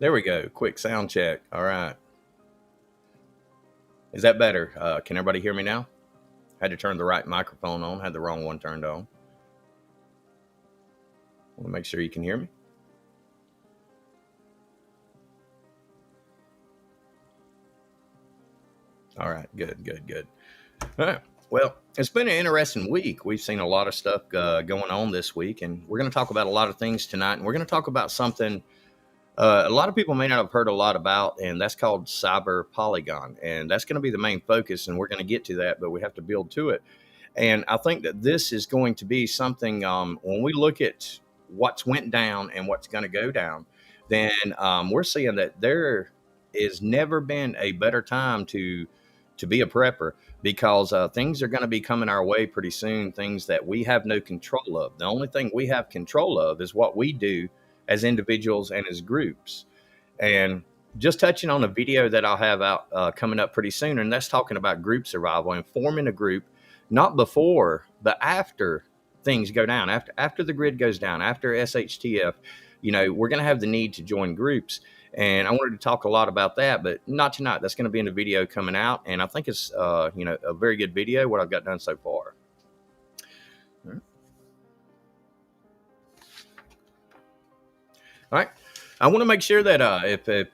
There we go. Quick sound check. All right. Is that better? Can everybody hear me now? Had to turn the right microphone on. Had the wrong one turned on. Want to make sure you can hear me. All right. Good. All right. Well, it's been an interesting week. We've seen a lot of stuff going on this week, and we're going to talk about a lot of things tonight. And we're going to talk about something a lot of people may not have heard a lot about, and that's called cyber Polygon. And that's going to be the main focus, and we're going to get to that, but we have to build to it. And I think that this is going to be something, when we look at what's went down and what's going to go down, then we're seeing that there has never been a better time to be a prepper, because things are going to be coming our way pretty soon, things that we have no control of. The only thing we have control of is what we do as individuals and as groups. And just touching on a video that I'll have out coming up pretty soon, and that's talking about group survival and forming a group, not before, but after things go down, after the grid goes down, after SHTF, we're going to have the need to join groups. And I wanted to talk a lot about that, but not tonight. That's going to be in the video coming out. And I think it's, a very good video, what I've got done so far. All right. I want to make sure that if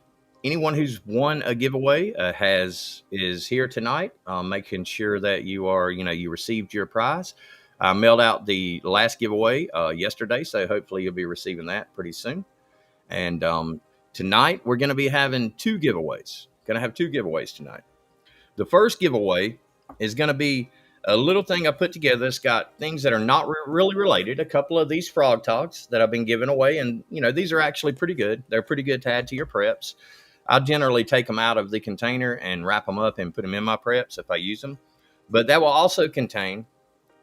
anyone who's won a giveaway is here tonight, making sure that you are, you received your prize. I mailed out the last giveaway yesterday, so hopefully you'll be receiving that pretty soon. And tonight we're going to be having two giveaways. Going to have two giveaways tonight. The first giveaway is going to be a little thing I put together. It's got things that are not really related. A couple of these frog togs that I've been giving away. And, these are actually pretty good. They're pretty good to add to your preps. I generally take them out of the container and wrap them up and put them in my preps if I use them. But that will also contain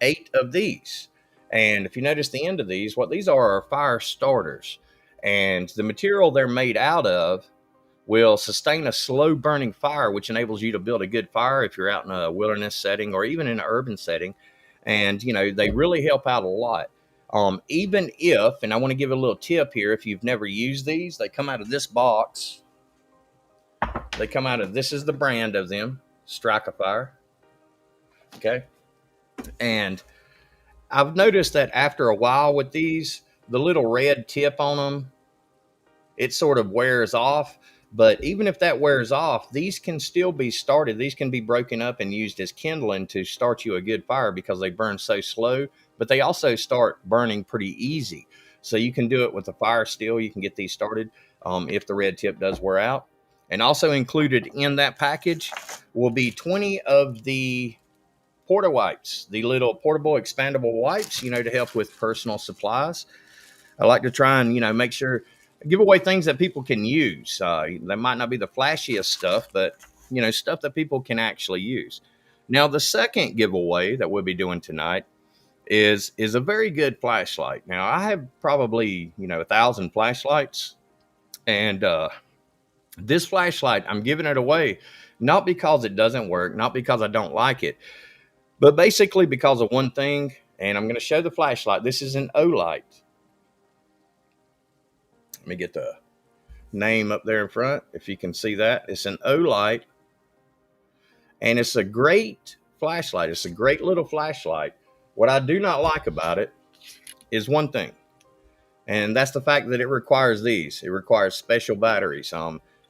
8 of these. And if you notice the end of these, what these are fire starters. And the material they're made out of will sustain a slow burning fire, which enables you to build a good fire if you're out in a wilderness setting or even in an urban setting. And, they really help out a lot. Even if, and I want to give a little tip here, if you've never used these, they come out of this box. They come out of, this is the brand of them, Strike a Fire. Okay. And I've noticed that after a while with these, the little red tip on them, it sort of wears off. But even if that wears off, these can still be started. These can be broken up and used as kindling to start you a good fire, because they burn so slow, but they also start burning pretty easy. So you can do it with a fire steel. You can get these started if the red tip does wear out. And also included in that package will be 20 of the porta wipes, the little portable expandable wipes, to help with personal supplies. I like to try and, make sure, give away things that people can use. That might not be the flashiest stuff, but, stuff that people can actually use. Now, the second giveaway that we'll be doing tonight is a very good flashlight. Now, I have probably, 1,000 flashlights. And this flashlight, I'm giving it away, not because it doesn't work, not because I don't like it, but basically because of one thing. And I'm going to show the flashlight. This is an O-light. Let me get the name up there in front, if you can see that. It's an O-light, and it's a great flashlight. It's a great little flashlight. What I do not like about it is one thing, and that's the fact that it requires these. It requires special batteries.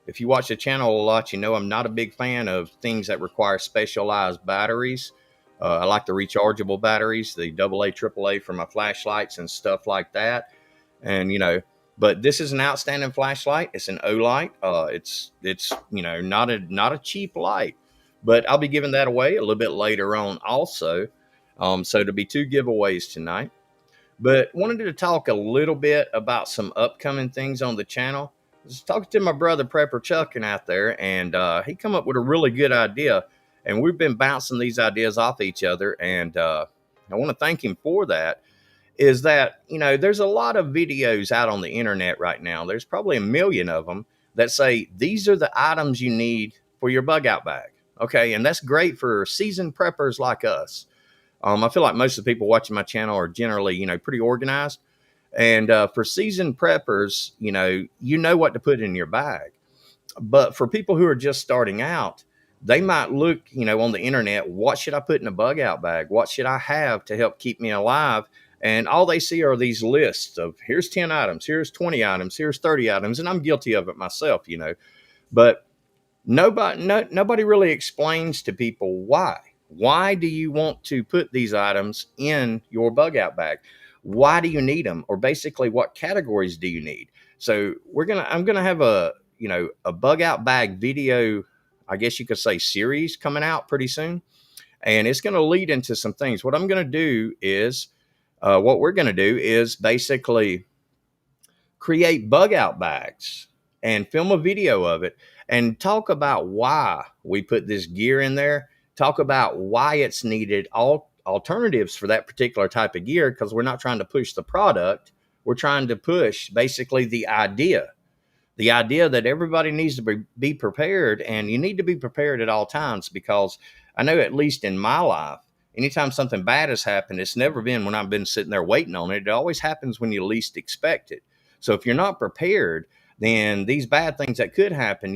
If you watch the channel a lot, I'm not a big fan of things that require specialized batteries. I like the rechargeable batteries, the AA, AAA for my flashlights and stuff like that. And, but this is an outstanding flashlight. It's an O-light. It's not a cheap light, but I'll be giving that away a little bit later on also. So to be 2 giveaways tonight. But wanted to talk a little bit about some upcoming things on the channel. I was talking to my brother Prepper Chuckin out there, and he come up with a really good idea. And we've been bouncing these ideas off each other, and I want to thank him for that. Is that, there's a lot of videos out on the internet right now. There's probably 1 million of them that say, these are the items you need for your bug out bag. Okay. And that's great for seasoned preppers like us. I feel like most of the people watching my channel are generally, pretty organized. And for seasoned preppers, you know what to put in your bag. But for people who are just starting out, they might look, on the internet, what should I put in a bug out bag? What should I have to help keep me alive? And all they see are these lists of here's 10 items, here's 20 items, here's 30 items. And I'm guilty of it myself, but nobody really explains to people why. Why do you want to put these items in your bug out bag? Why do you need them? Or basically, what categories do you need? So I'm gonna have a bug out bag video, I guess you could say, series coming out pretty soon, and it's gonna lead into some things. What we're gonna do is basically create bug out bags and film a video of it and talk about why we put this gear in there, talk about why it's needed, all alternatives for that particular type of gear, because we're not trying to push the product. We're trying to push basically the idea that everybody needs to be prepared, and you need to be prepared at all times, because I know, at least in my life, anytime something bad has happened, it's never been when I've been sitting there waiting on it. It always happens when you least expect it. So if you're not prepared, then these bad things that could happen,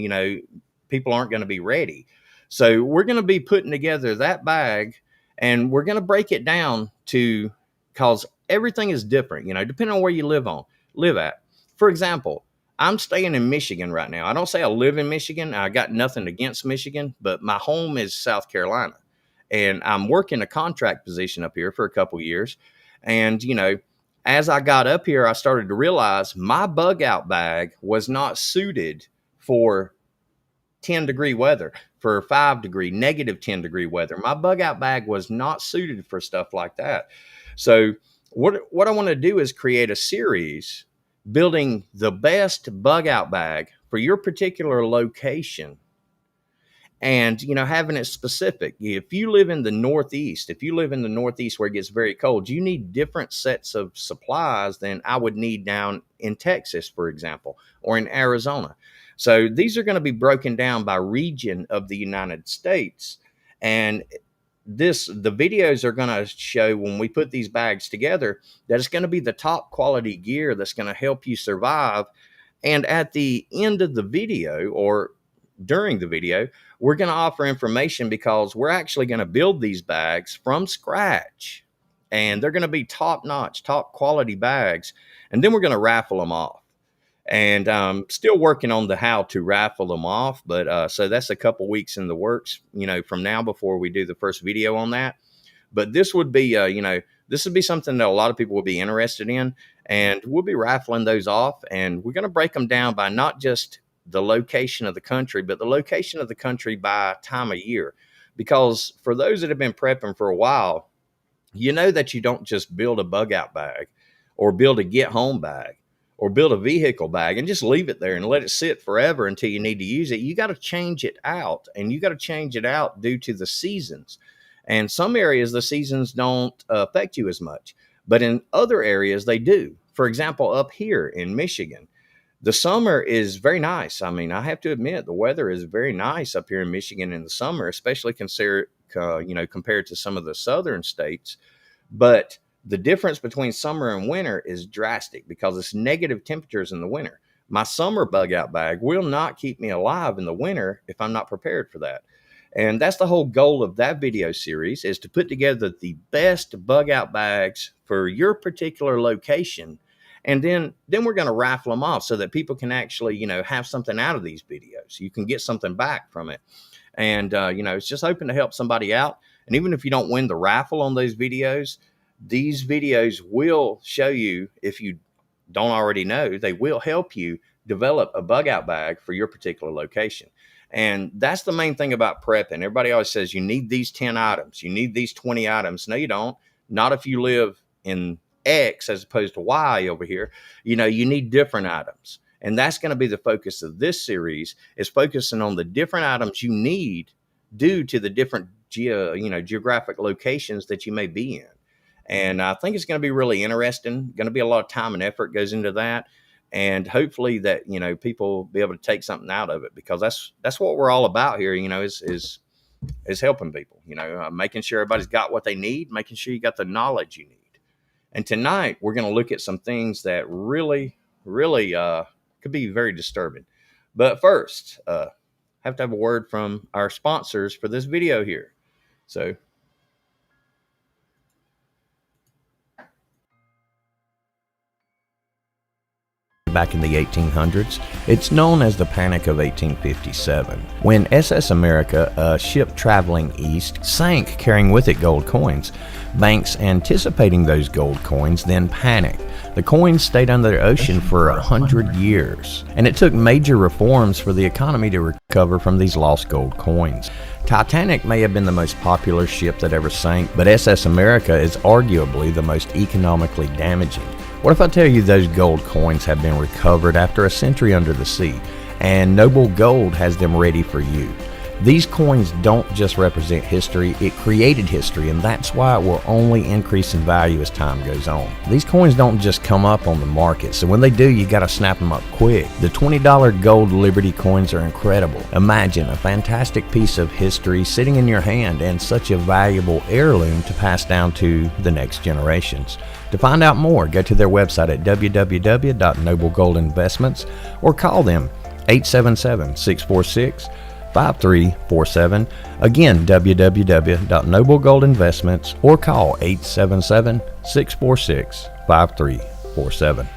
people aren't going to be ready. So we're going to be putting together that bag, and we're going to break it down to, because everything is different, depending on where you live at. For example, I'm staying in Michigan right now. I don't say I live in Michigan. I got nothing against Michigan, but my home is South Carolina. And I'm working a contract position up here for a couple years. And, as I got up here, I started to realize my bug out bag was not suited for 10-degree weather, for 5-degree, negative 10-degree weather. My bug out bag was not suited for stuff like that. So what I want to do is create a series building the best bug out bag for your particular location, and having it specific. If you live in the Northeast where it gets very cold, you need different sets of supplies than I would need down in Texas, for example, or in Arizona. So these are going to be broken down by region of the United States, and the videos are going to show, when we put these bags together, that it's going to be the top quality gear that's going to help you survive. And at the end of the video, or during the video, we're going to offer information, because we're actually going to build these bags from scratch, and they're going to be top notch, top quality bags. And then we're going to raffle them off. And still working on the how to raffle them off. But so that's a couple weeks in the works, from now, before we do the first video on that. But this would be, this would be something that a lot of people would be interested in. And we'll be raffling those off. And we're going to break them down by not just the location of the country, but the location of the country by time of year. Because for those that have been prepping for a while, that you don't just build a bug out bag, or build a get home bag, or build a vehicle bag and just leave it there and let it sit forever until you need to use it. You got to change it out, and you got to change it out due to the seasons. And some areas, the seasons don't affect you as much, but in other areas they do. For example, up here in Michigan, the summer is very nice. I mean, I have to admit, the weather is very nice up here in Michigan in the summer, especially compared to some of the southern states. But the difference between summer and winter is drastic, because it's negative temperatures in the winter. My summer bug out bag will not keep me alive in the winter if I'm not prepared for that. And that's the whole goal of that video series, is to put together the best bug out bags for your particular location. And then we're going to raffle them off, so that people can actually, have something out of these videos. You can get something back from it. And, it's just hoping to help somebody out. And even if you don't win the raffle on those videos, these videos will show you, if you don't already know, they will help you develop a bug out bag for your particular location. And that's the main thing about prepping. Everybody always says you need these 10 items, you need these 20 items. No, you don't. Not if you live in X as opposed to Y over here. You need different items. And that's going to be the focus of this series, is focusing on the different items you need due to the different geographic locations that you may be in. And I think it's going to be really interesting. Going to be a lot of time and effort goes into that. And hopefully that, people will be able to take something out of it, because that's what we're all about here, is helping people, making sure everybody's got what they need, making sure you got the knowledge you need. And tonight we're going to look at some things that really could be very disturbing. But first, have to have a word from our sponsors for this video here. So back in the 1800s, it's known as the Panic of 1857, when SS America, a ship traveling east, sank carrying with it gold coins. Banks anticipating those gold coins then panicked. The coins stayed under the ocean for 100 years, and it took major reforms for the economy to recover from these lost gold coins. Titanic may have been the most popular ship that ever sank, but SS America is arguably the most economically damaging. What if I tell you those gold coins have been recovered after a century under the sea, and Noble Gold has them ready for you? These coins don't just represent history, it created history, and that's why it will only increase in value as time goes on. These coins don't just come up on the market, so when they do, you gotta snap them up quick. The $20 gold Liberty coins are incredible. Imagine a fantastic piece of history sitting in your hand and such a valuable heirloom to pass down to the next generations. To find out more, go to their website at www.noblegoldinvestments or call them 877-646-5347. Again, www.noblegoldinvestments or call 877-646-5347.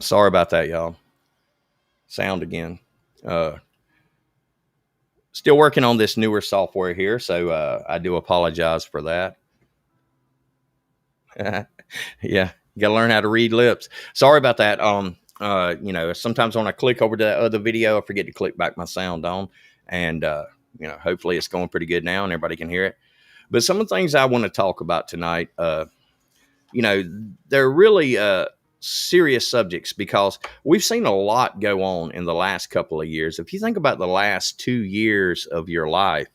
Sorry about that, y'all. Sound again. Still working on this newer software here, so I do apologize for that. Yeah, you gotta learn how to read lips. Sorry about that. Sometimes when I click over to that other video, I forget to click back my sound on, and hopefully it's going pretty good now and everybody can hear it. But some of the things I want to talk about tonight, they're really serious subjects because we've seen a lot go on in the last couple of years. If you think about the last 2 years of your life,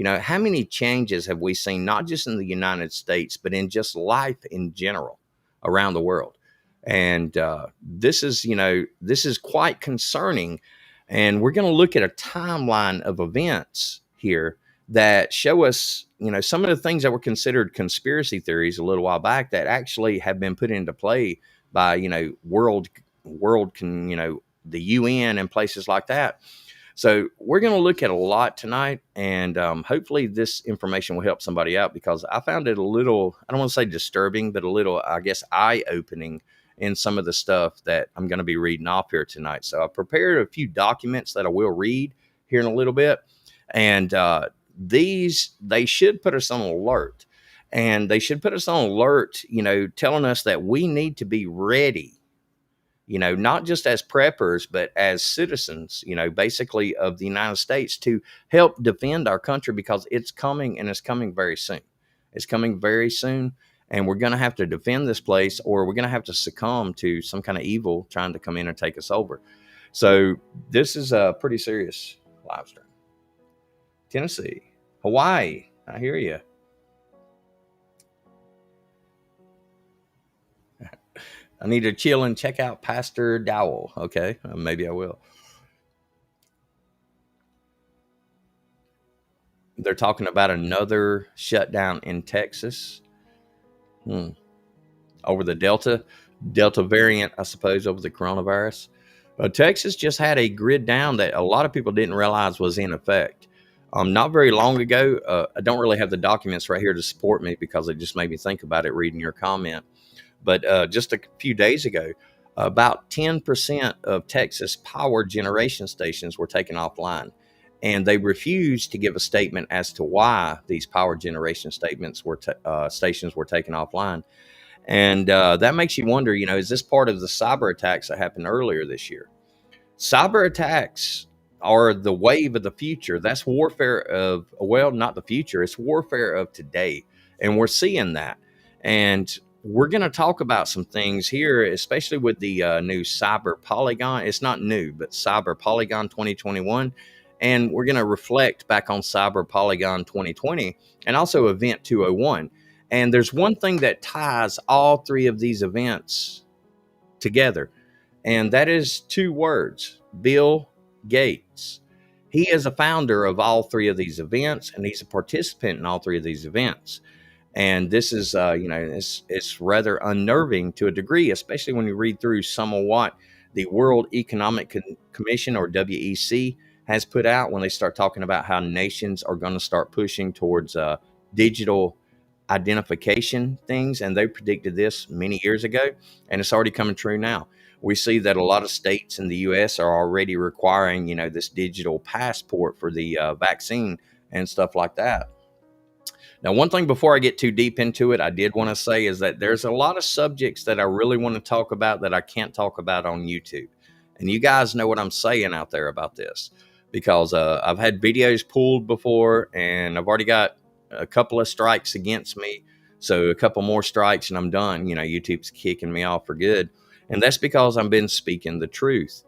how many changes have we seen, not just in the United States, but in just life in general around the world? And this is quite concerning. And we're going to look at a timeline of events here that show us, some of the things that were considered conspiracy theories a little while back that actually have been put into play by, the UN and places like that. So we're going to look at a lot tonight, and hopefully this information will help somebody out, because I found it a little, I don't want to say disturbing, but a little, I guess, eye-opening in some of the stuff that I'm going to be reading off here tonight. So I prepared a few documents that I will read here in a little bit, and they should put us on alert, and they should put us on alert, telling us that we need to be ready, not just as preppers, but as citizens, basically of the United States, to help defend our country, because it's coming, and it's coming very soon. It's coming very soon, and we're going to have to defend this place, or we're going to have to succumb to some kind of evil trying to come in and take us over. So this is a pretty serious live stream. Tennessee, Hawaii, I hear you. I need to chill and check out Pastor Dowell. Okay, maybe I will. They're talking about another shutdown in Texas. Hmm. Over the Delta variant, I suppose, over the coronavirus. Texas just had a grid down that a lot of people didn't realize was in effect. Not very long ago, I don't really have the documents right here to support me because it just made me think about it reading your comment. But just a few days ago, about 10% of Texas power generation stations were taken offline. And they refused to give a statement as to why these power generation stations were taken offline. And that makes you wonder, is this part of the cyber attacks that happened earlier this year? Cyber attacks are the wave of the future. That's warfare of, well, not the future, it's warfare of today. And we're seeing that. And we're going to talk about some things here, especially with the new Cyber Polygon. It's not new, but Cyber Polygon 2021. And we're going to reflect back on Cyber Polygon 2020 and also Event 201. And there's one thing that ties all three of these events together, and that is two words: Bill Gates. He is a founder of all three of these events, and he's a participant in all three of these events. And this is, it's rather unnerving to a degree, especially when you read through some of what the World Economic Commission, or WEC, has put out when they start talking about how nations are going to start pushing towards digital identification things. And they predicted this many years ago, and it's already coming true now. We see that a lot of states in the US are already requiring, this digital passport for the vaccine and stuff like that. Now, one thing before I get too deep into it, I did want to say is that there's a lot of subjects that I really want to talk about that I can't talk about on YouTube. And you guys know what I'm saying out there about this, because I've had videos pulled before, and I've already got a couple of strikes against me. So a couple more strikes and I'm done. YouTube's kicking me off for good. And that's because I've been speaking the truth.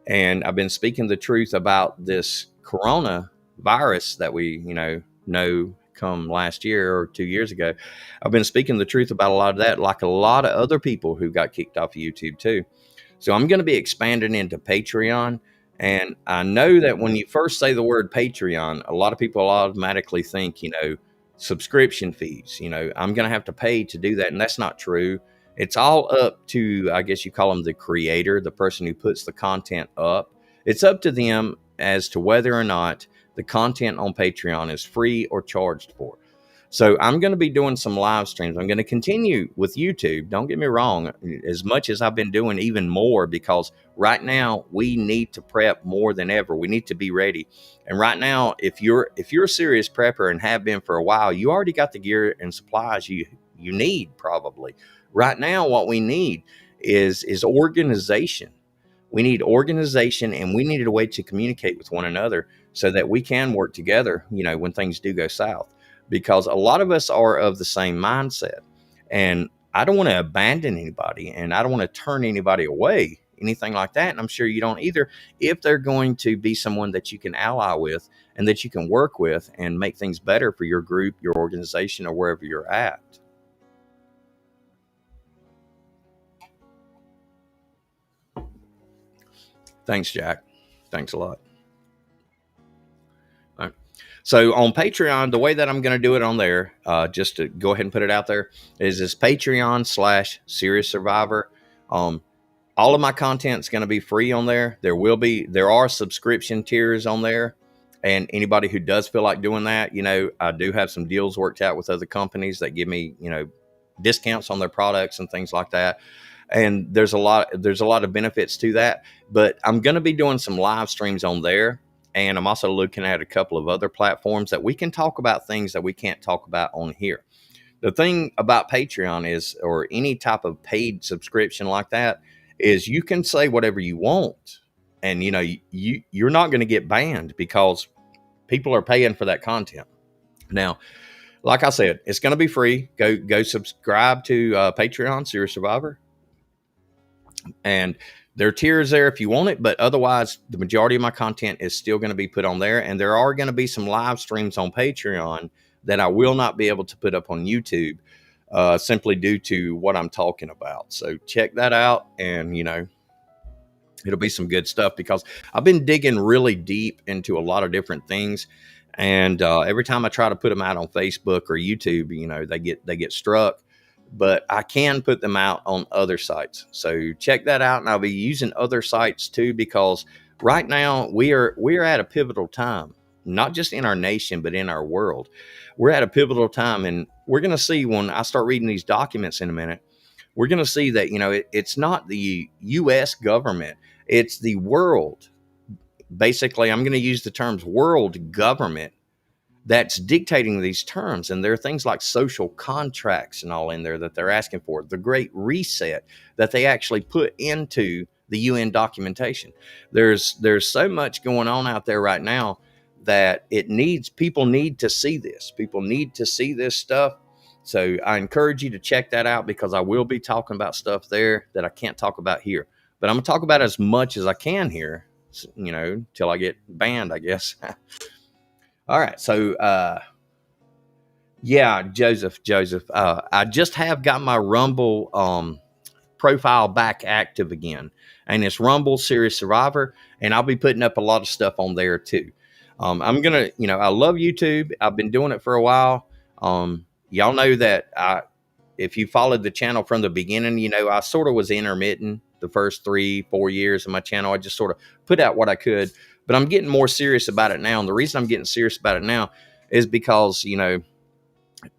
And I've been speaking the truth about this coronavirus that we, know come last year or 2 years ago. I've been speaking the truth about a lot of that, like a lot of other people who got kicked off of YouTube too. So I'm going to be expanding into Patreon. And I know that when you first say the word Patreon, a lot of people automatically think, subscription fees. I'm going to have to pay to do that. And that's not true. It's all up to, I guess you call them the creator, the person who puts the content up. It's up to them as to whether or not the content on Patreon is free or charged for. So I'm going to be doing some live streams. I'm going to continue with YouTube. Don't get me wrong, as much as I've been doing, even more, because right now we need to prep more than ever. We need to be ready. And right now, if you're a serious prepper and have been for a while, you already got the gear and supplies you need probably. Right now, what we need is organization. We need organization, and we need a way to communicate with one another so that we can work together, when things do go south. Because a lot of us are of the same mindset. And I don't want to abandon anybody, and I don't want to turn anybody away, anything like that. And I'm sure you don't either, if they're going to be someone that you can ally with and that you can work with and make things better for your group, your organization, or wherever you're at. Thanks, Jack. Thanks a lot. All right. So on Patreon, the way that I'm going to do it on there, just to go ahead and put it out there, is this Patreon/Serious Survivor. All of my content is going to be free on there. There are subscription tiers on there. And anybody who does feel like doing that, I do have some deals worked out with other companies that give me, discounts on their products and things like that. And there's a lot of benefits to that. But I'm going to be doing some live streams on there. And I'm also looking at a couple of other platforms that we can talk about things that we can't talk about on here. The thing about Patreon is, or any type of paid subscription like that, is you can say whatever you want. And, you're not going to get banned because people are paying for that content. Now, like I said, it's going to be free. Go subscribe to Patreon, Serious Survivor. And there are tiers there if you want it, but otherwise, the majority of my content is still going to be put on there. And there are going to be some live streams on Patreon that I will not be able to put up on YouTube simply due to what I'm talking about. So check that out, and it'll be some good stuff because I've been digging really deep into a lot of different things. And every time I try to put them out on Facebook or YouTube, they get struck. But I can put them out on other sites. So check that out, and I'll be using other sites too, because right now we're at a pivotal time, not just in our nation but in our world. We're at a pivotal time, and we're going to see when I start reading these documents in a minute. We're going to see that it's not the U.S. government, it's the world. Basically, I'm going to use the terms world government that's dictating these terms. And there are things like social contracts and all in there that they're asking for. The Great Reset that they actually put into the UN documentation. There's so much going on out there right now that people need to see this. People need to see this stuff. So I encourage you to check that out, because I will be talking about stuff there that I can't talk about here. But I'm going to talk about as much as I can here, till I get banned, I guess. All right. So, yeah, Joseph, I just have got my Rumble profile back active again, and it's Rumble Serious Survivor, and I'll be putting up a lot of stuff on there too. I'm gonna, I love YouTube. I've been doing it for a while. Y'all know that if you followed the channel from the beginning, I sort of was intermittent the first 3-4 years of my channel. I just sort of put out what I could, but I'm getting more serious about it now. And the reason I'm getting serious about it now is because,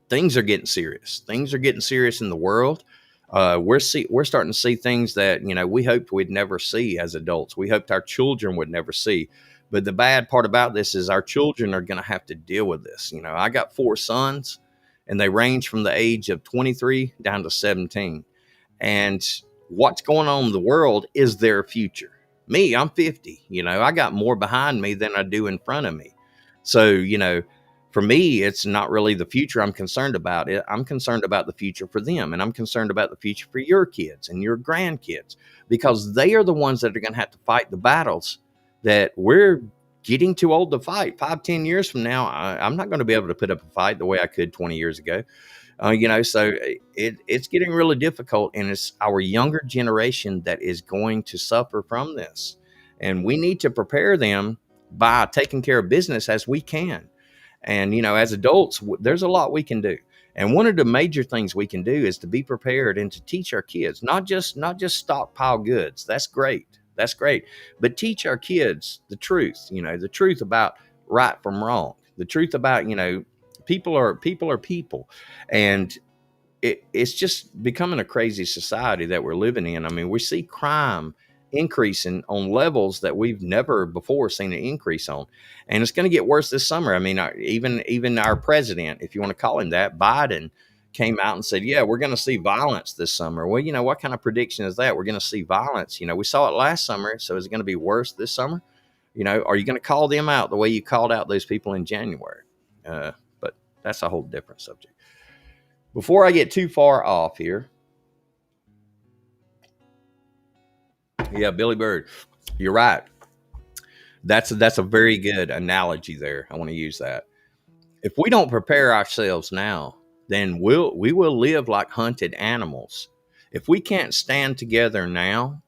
things are getting serious. Things are getting serious in the world. We're starting to see things that, we hoped we'd never see as adults. We hoped our children would never see. But the bad part about this is our children are going to have to deal with this. I got 4 sons, and they range from the age of 23 down to 17. And what's going on in the world is their future. Me, I'm 50. I got more behind me than I do in front of me. So, for me, it's not really the future I'm concerned about. I'm concerned about the future for them, and I'm concerned about the future for your kids and your grandkids, because they are the ones that are going to have to fight the battles that we're getting too old to fight. 5-10 years from now, I'm not going to be able to put up a fight the way I could 20 years ago. So it's getting really difficult, and it's our younger generation that is going to suffer from this. And we need to prepare them by taking care of business as we can. And, as adults, there's a lot we can do. And one of the major things we can do is to be prepared and to teach our kids, not just stockpile goods. That's great. That's great. But teach our kids the truth, the truth about right from wrong, the truth about, people are people. And it's just becoming a crazy society that we're living in. I mean, we see crime increasing on levels that we've never before seen an increase on. And it's going to get worse this summer. I mean, even our president, if you want to call him that, Biden, came out and said, yeah, we're going to see violence this summer. Well, what kind of prediction is that? We're going to see violence. We saw it last summer. So is it going to be worse this summer? Are you going to call them out the way you called out those people in January? But that's a whole different subject. Before I get too far off here. Yeah, Billy Bird, you're right. That's a very good analogy there. I want to use that. If we don't prepare ourselves now, then we will live like hunted animals. If we can't stand together now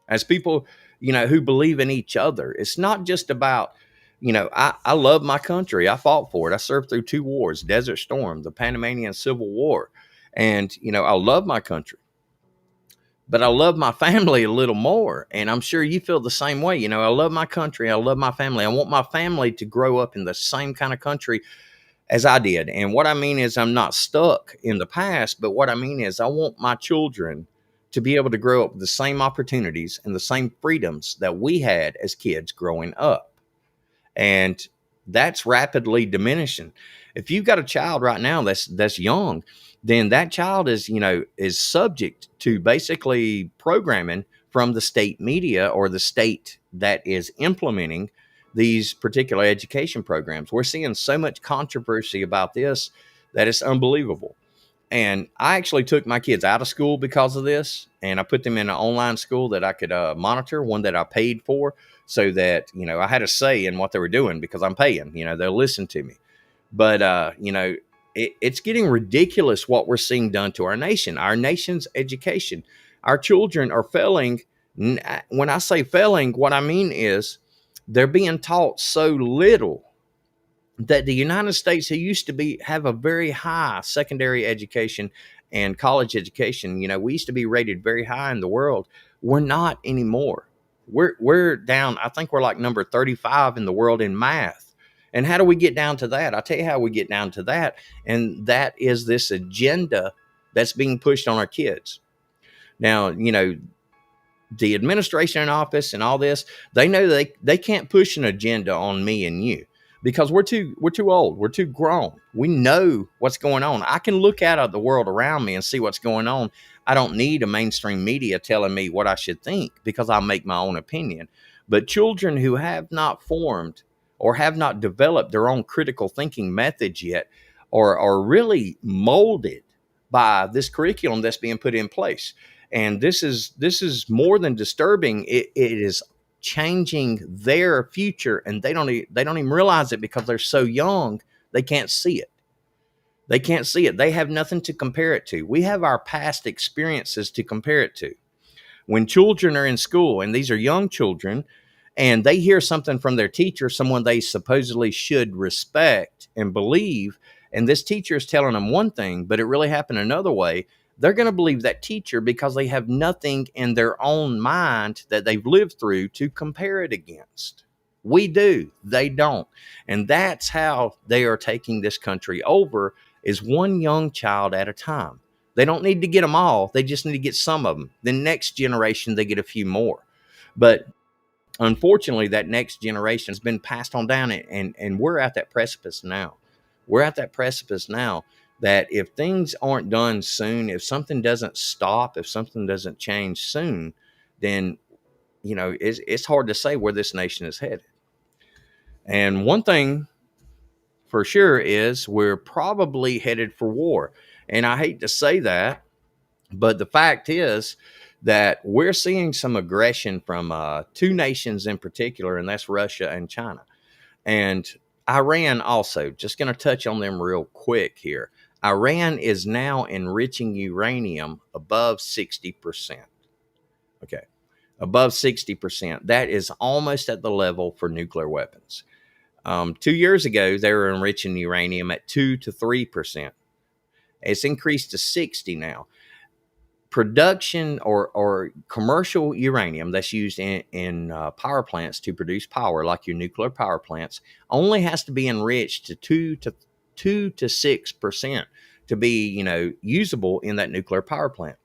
as people, who believe in each other, it's not just about, I love my country. I fought for it. I served through 2 wars, Desert Storm, the Panamanian Civil War. And, I love my country, but I love my family a little more. And I'm sure you feel the same way. I love my country. I love my family. I want my family to grow up in the same kind of country as I did. And what I mean is I'm not stuck in the past, but what I mean is I want my children to be able to grow up with the same opportunities and the same freedoms that we had as kids growing up. And that's rapidly diminishing. If you've got a child right now that's young, then that child is subject to basically programming from the state media or the state that is implementing these particular education programs. We're seeing so much controversy about this that it's unbelievable. And I actually took my kids out of school because of this, and I put them in an online school that I could monitor, one that I paid for, so that, I had a say in what they were doing because I'm paying, they'll listen to me. But, it's getting ridiculous what we're seeing done to our nation's education. Our children are failing. When I say failing, what I mean is they're being taught so little that the United States, who used to have a very high secondary education and college education, we used to be rated very high in the world. We're not anymore. We're down. I think we're like number 35 in the world in math. And how do we get down to that? I'll tell you how we get down to that. And that is this agenda that's being pushed on our kids. Now, the administration in office and all this, they know they can't push an agenda on me and you because we're too old, we're too grown. We know what's going on. I can look out at the world around me and see what's going on. I don't need a mainstream media telling me what I should think because I make my own opinion. But children who have not formed or have not developed their own critical thinking methods yet are really molded by this curriculum that's being put in place. And this is more than disturbing. It is changing their future, and they don't even realize it because they're so young. They can't see it. They can't see it. They have nothing to compare it to. We have our past experiences to compare it to. When children are in school, and these are young children, and they hear something from their teacher, someone they supposedly should respect and believe, and this teacher is telling them one thing, but it really happened another way, they're going to believe that teacher because they have nothing in their own mind that they've lived through to compare it against. We do. They don't. And that's how they are taking this country over, is one young child at a time. They don't need to get them all. They just need to get some of them. The next generation, they get a few more. But unfortunately, that next generation has been passed on down, and we're at that precipice now. We're at that precipice now that if things aren't done soon, if something doesn't stop, if something doesn't change soon, then, it's hard to say where this nation is headed. And one thing for sure is we're probably headed for war. And I hate to say that, but the fact is that we're seeing some aggression from two nations in particular, and that's Russia and China. And Iran also, just going to touch on them real quick here. Iran is now enriching uranium above 60%. Okay, above 60%. That is almost at the level for nuclear weapons. 2 years ago, they were enriching uranium at 2 to 3%. It's increased to 60 now. Production or commercial uranium that's used in power plants to produce power, like your nuclear power plants, only has to be enriched to 2 to 6% to be, usable in that nuclear power plant.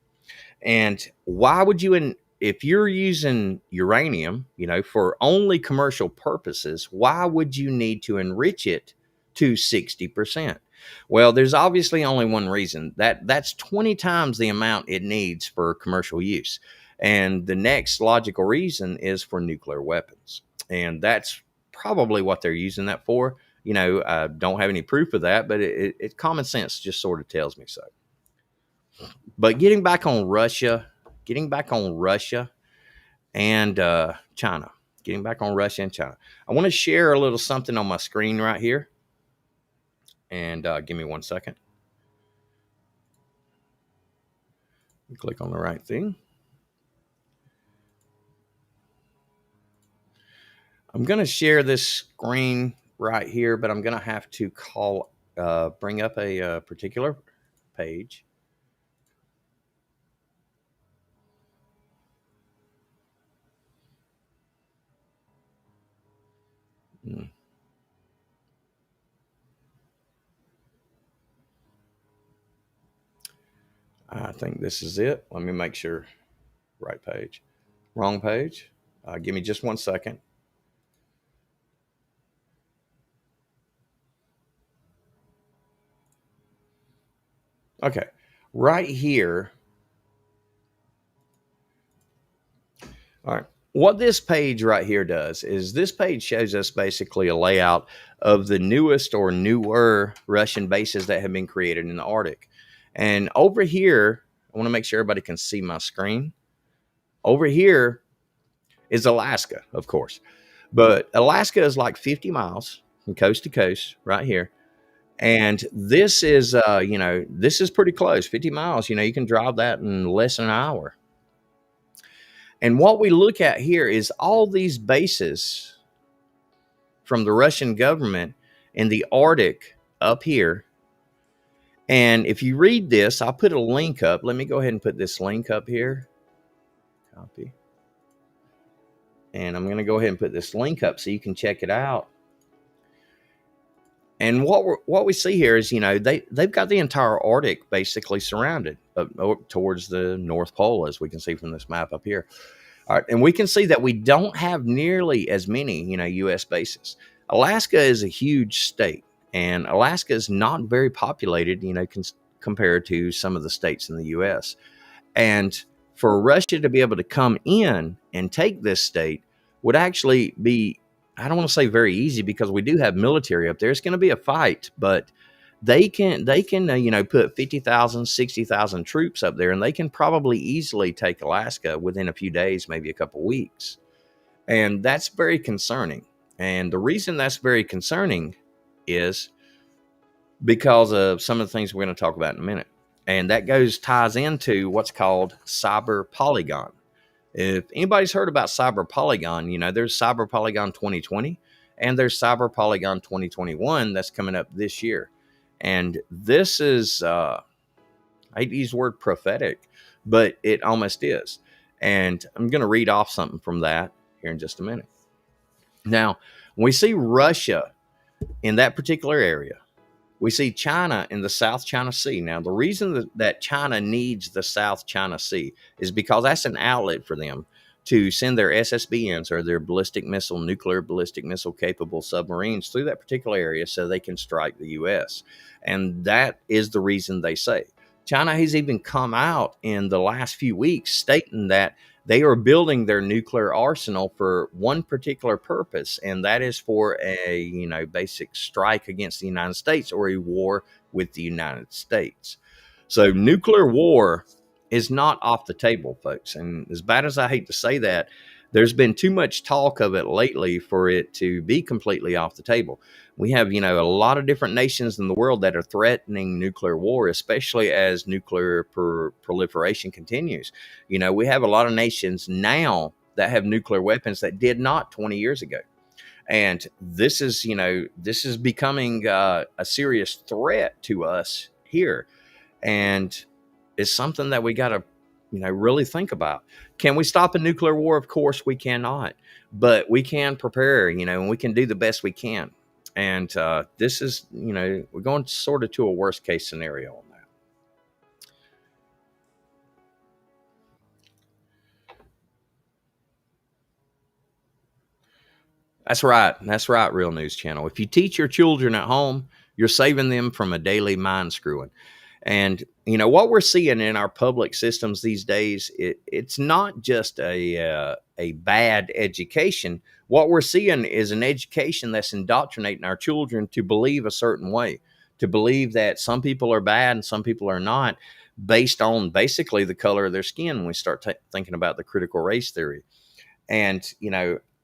And why would you, if you're using uranium, for only commercial purposes, why would you need to enrich it to 60%? Well, there's obviously only one reason. That's 20 times the amount it needs for commercial use. And the next logical reason is for nuclear weapons. And that's probably what they're using that for. I don't have any proof of that, but it common sense just sort of tells me so. But getting back on Russia and China, I want to share a little something on my screen right here. And give me 1 second. Click on the right thing. I'm going to share this screen right here, but I'm going to have to bring up a particular page. I think this is it. Let me make sure. Right page. Wrong page. Give me just 1 second. Okay. Right here. All right. What this page right here does is this page shows us basically a layout of the newest or newer Russian bases that have been created in the Arctic. And over here, I want to make sure everybody can see my screen. Over here is Alaska, of course. But Alaska is like 50 miles from coast to coast right here. And this is, this is pretty close, 50 miles. You can drive that in less than an hour. And what we look at here is all these bases from the Russian government in the Arctic up here. And if you read this, I'll put a link up. Let me go ahead and put this link up here. Copy. And I'm going to go ahead and put this link up so you can check it out. And what we see here is, they've got the entire Arctic basically surrounded towards the North Pole, as we can see from this map up here. All right, and we can see that we don't have nearly as many, U.S. bases. Alaska is a huge state, and Alaska is not very populated, compared to some of the states in the U.S. And for Russia to be able to come in and take this state would actually be, I don't want to say very easy, because we do have military up there. It's going to be a fight, but they can put 50,000, 60,000 troops up there, and they can probably easily take Alaska within a few days, maybe a couple weeks. And that's very concerning. And the reason that's very concerning is because of some of the things we're going to talk about in a minute. And that ties into what's called cyber Polygon. If anybody's heard about cyber Polygon, there's cyber Polygon 2020 and there's cyber Polygon 2021 that's coming up this year. And this is, I hate to use the word prophetic, but it almost is. And I'm going to read off something from that here in just a minute. Now, when we see Russia in that particular area, we see China in the South China Sea. Now, the reason that China needs the South China Sea is because that's an outlet for them to send their SSBNs, or their nuclear ballistic missile capable submarines, through that particular area so they can strike the U.S. And that is the reason they say. China has even come out in the last few weeks stating that they are building their nuclear arsenal for one particular purpose, and that is for a basic strike against the United States, or a war with the United States. So nuclear war is not off the table, folks. And as bad as I hate to say that, there's been too much talk of it lately for it to be completely off the table. We have, a lot of different nations in the world that are threatening nuclear war, especially as nuclear proliferation continues. We have a lot of nations now that have nuclear weapons that did not 20 years ago. And this is becoming a serious threat to us here. And it's something that we got to, really think about. Can we stop a nuclear war? Of course we cannot, but we can prepare, and we can do the best we can. And this is, we're going sort of to a worst case scenario on that. That's right. That's right, Real News Channel. If you teach your children at home, you're saving them from a daily mind screwing. And, what we're seeing in our public systems these days, it's not just a bad education. What we're seeing is an education that's indoctrinating our children to believe a certain way, to believe that some people are bad and some people are not, based on basically the color of their skin when we start thinking about the critical race theory. And,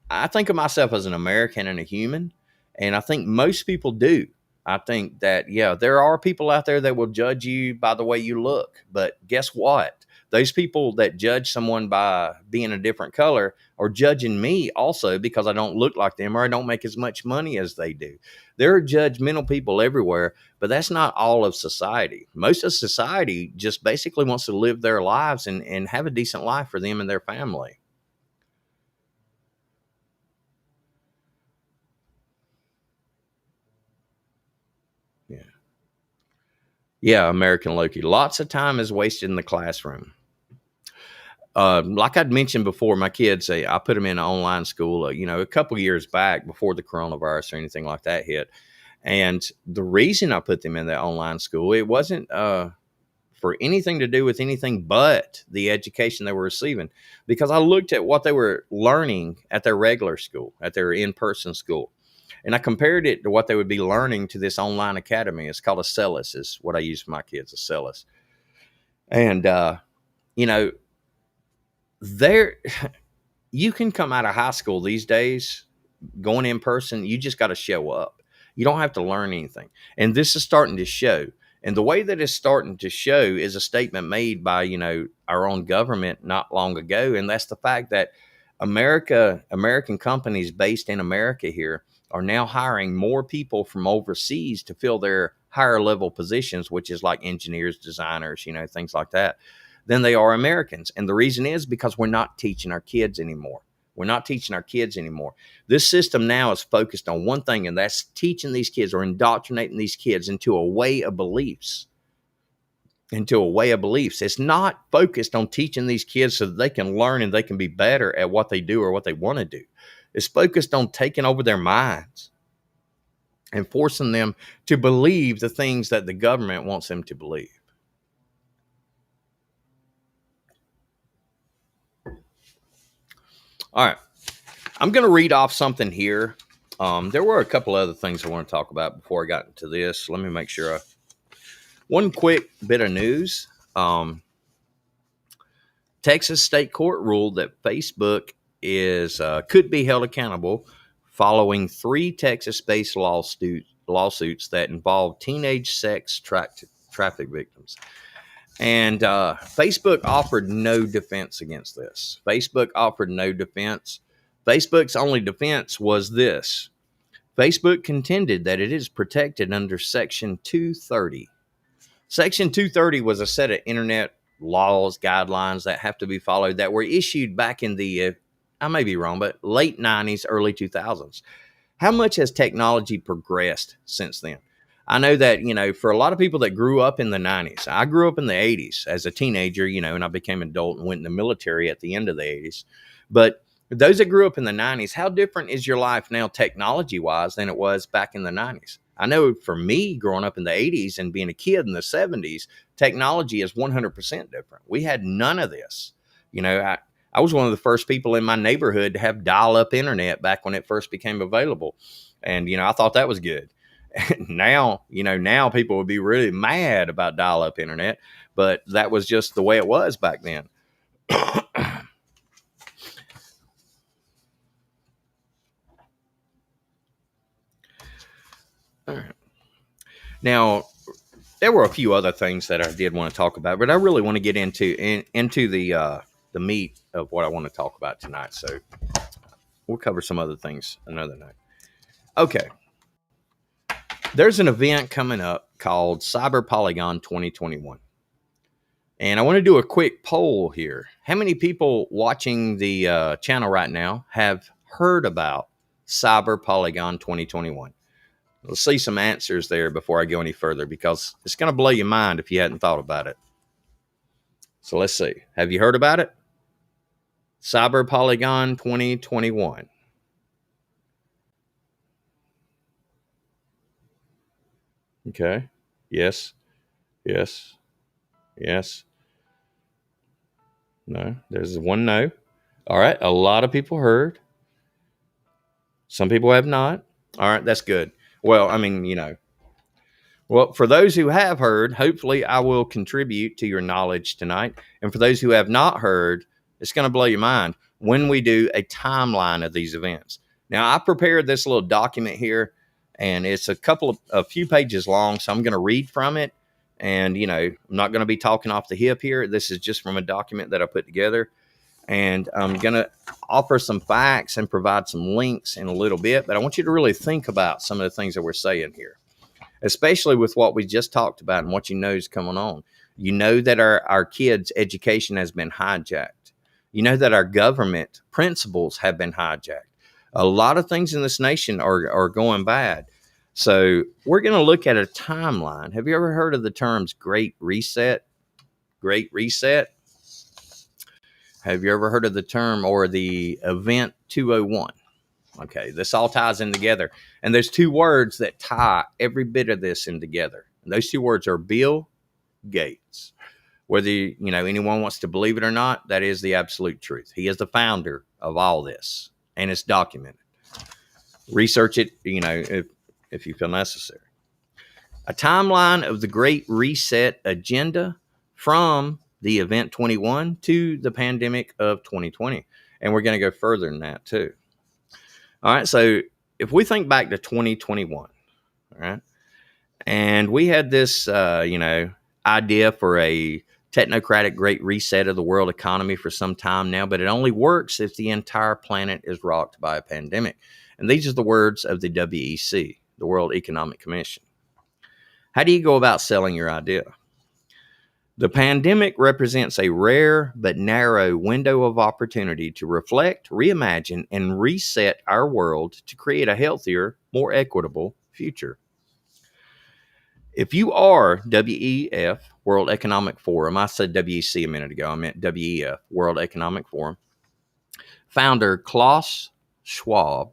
I think of myself as an American and a human, and I think most people do. I think that, there are people out there that will judge you by the way you look. But guess what? Those people that judge someone by being a different color are judging me also because I don't look like them, or I don't make as much money as they do. There are judgmental people everywhere, but that's not all of society. Most of society just basically wants to live their lives and have a decent life for them and their family. Yeah. Yeah, American Loki. Lots of time is wasted in the classroom. Like I'd mentioned before, my kids, I put them in an online school, a couple years back before the coronavirus or anything like that hit. And the reason I put them in that online school, it wasn't for anything to do with anything but the education they were receiving, because I looked at what they were learning at their regular school, at their in-person school. And I compared it to what they would be learning to this online academy. It's called a CELUS, is what I use for my kids, a CELUS. And, there, you can come out of high school these days going in person. You just got to show up. You don't have to learn anything. And this is starting to show. And the way that it's starting to show is a statement made by, our own government not long ago. And that's the fact that American companies based in America here are now hiring more people from overseas to fill their higher level positions, which is like engineers, designers, things like that, than they are Americans. And the reason is because we're not teaching our kids anymore. We're not teaching our kids anymore. This system now is focused on one thing, and that's teaching these kids or indoctrinating these kids into a way of beliefs. It's not focused on teaching these kids so that they can learn and they can be better at what they do or what they want to do. It's focused on taking over their minds and forcing them to believe the things that the government wants them to believe. All right. I'm going to read off something here. There were a couple other things I want to talk about before I got into this. Let me make sure. One quick bit of news. Texas state court ruled that Facebook could be held accountable following 3 Texas-based lawsuits that involved teenage sex traffic victims. And Facebook offered no defense against this. Facebook offered no defense. Facebook's only defense was this. Facebook contended that it is protected under Section 230. Section 230 was a set of internet laws, guidelines that have to be followed that were issued back in the, I may be wrong, but late 90s, early 2000s. How much has technology progressed since then? I know that, for a lot of people that grew up in the 90s, I grew up in the 80s as a teenager, and I became an adult and went in the military at the end of the 80s. But those that grew up in the 90s, how different is your life now technology-wise than it was back in the 90s? I know for me, growing up in the 80s and being a kid in the 70s, technology is 100% different. We had none of this. I was one of the first people in my neighborhood to have dial-up internet back when it first became available. And, I thought that was good. Now people would be really mad about dial-up internet, but that was just the way it was back then. All right. Now, there were a few other things that I did want to talk about, but I really want to get into the meat of what I want to talk about tonight. So we'll cover some other things another night. Okay. There's an event coming up called Cyber Polygon 2021. And I want to do a quick poll here. How many people watching the channel right now have heard about Cyber Polygon 2021? Let's see some answers there before I go any further, because it's going to blow your mind if you hadn't thought about it. So let's see. Have you heard about it? Cyber Polygon 2021. Okay. Yes. Yes. Yes. No. There's one no. All right. A lot of people heard. Some people have not. All right. That's good. Well, well, for those who have heard, hopefully I will contribute to your knowledge tonight. And for those who have not heard, it's going to blow your mind when we do a timeline of these events. Now, I prepared this little document here, and it's a few pages long, so I'm going to read from it. And, I'm not going to be talking off the hip here. This is just from a document that I put together. And I'm going to offer some facts and provide some links in a little bit. But I want you to really think about some of the things that we're saying here, especially with what we just talked about and what you know is coming on. You know that our kids' education has been hijacked. You know that our government principles have been hijacked. A lot of things in this nation are going bad. So we're going to look at a timeline. Have you ever heard of the terms Great Reset? Great Reset? Have you ever heard of the term or the Event 201? Okay, this all ties in together. And there's 2 words that tie every bit of this in together. And those 2 words are Bill Gates. Whether anyone wants to believe it or not, that is the absolute truth. He is the founder of all this, and it's documented. Research it, if you feel necessary. A timeline of the Great Reset agenda from the Event 21 to the pandemic of 2020. And we're going to go further than that too. All right. So if we think back to 2021, All right. And we had this, idea for a technocratic great reset of the world economy for some time now, but it only works if the entire planet is rocked by a pandemic. And these are the words of the WEC, the World Economic Commission. How do you go about selling your idea? The pandemic represents a rare but narrow window of opportunity to reflect, reimagine, and reset our world to create a healthier, more equitable future. If you are WEF, World Economic Forum, I said WEC a minute ago, I meant WEF, World Economic Forum, founder Klaus Schwab,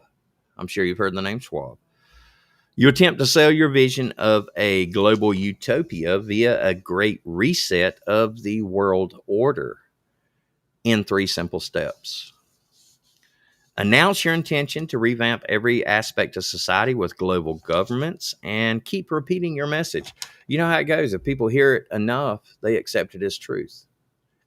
I'm sure you've heard the name Schwab, you attempt to sell your vision of a global utopia via a great reset of the world order in 3 simple steps. Announce your intention to revamp every aspect of society with global governments and keep repeating your message. You know how it goes. If people hear it enough, they accept it as truth.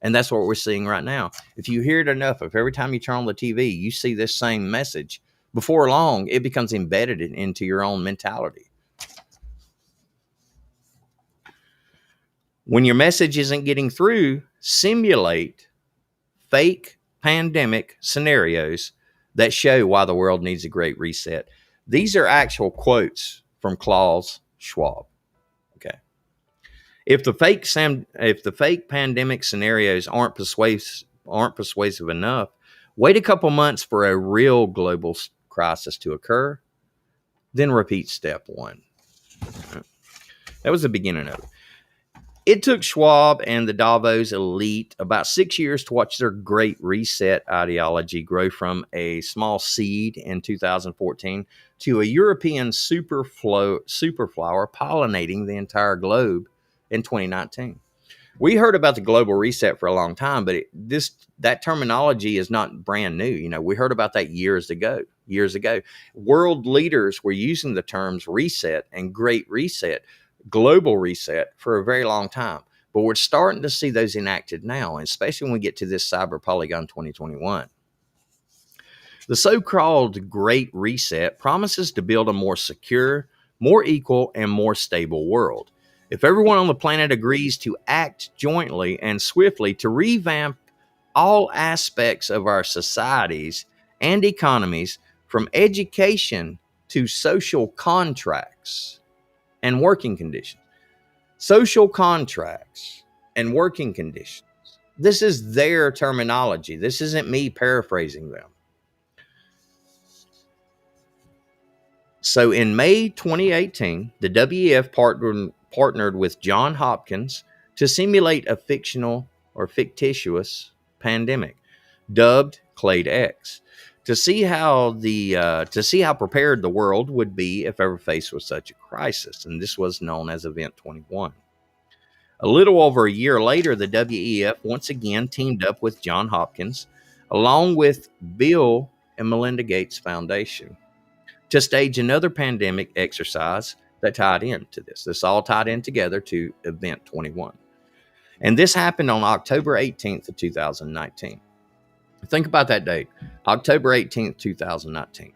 And that's what we're seeing right now. If you hear it enough, if every time you turn on the TV, you see this same message, before long, it becomes embedded into your own mentality. When your message isn't getting through, simulate fake pandemic scenarios that show why the world needs a great reset. These are actual quotes from Klaus Schwab. Okay. If the fake pandemic scenarios aren't persuasive enough, wait a couple months for a real global crisis to occur, then repeat step 1. That was the beginning of it. It took Schwab and the Davos elite about 6 years to watch their great reset ideology grow from a small seed in 2014 to a European superflower pollinating the entire globe in 2019. We heard about the global reset for a long time, but that terminology is not brand new. We heard about that years ago. World leaders were using the terms reset and great reset, global reset, for a very long time. But we're starting to see those enacted now, especially when we get to this Cyber Polygon 2021. The so-called Great Reset promises to build a more secure, more equal, and more stable world. If everyone on the planet agrees to act jointly and swiftly to revamp all aspects of our societies and economies, from education to social contracts and working conditions. Social contracts and working conditions. This is their terminology. This isn't me paraphrasing them. So in May 2018, the WEF partnered with Johns Hopkins to simulate a fictional or fictitious pandemic dubbed Cladex to see how prepared the world would be if ever faced with such a crisis. And this was known as Event 21. A little over a year later, the WEF once again teamed up with Johns Hopkins, along with Bill and Melinda Gates Foundation, to stage another pandemic exercise that tied into this. This all tied in together to Event 21. And this happened on October 18th of 2019. Think about that date, October 18th, 2019.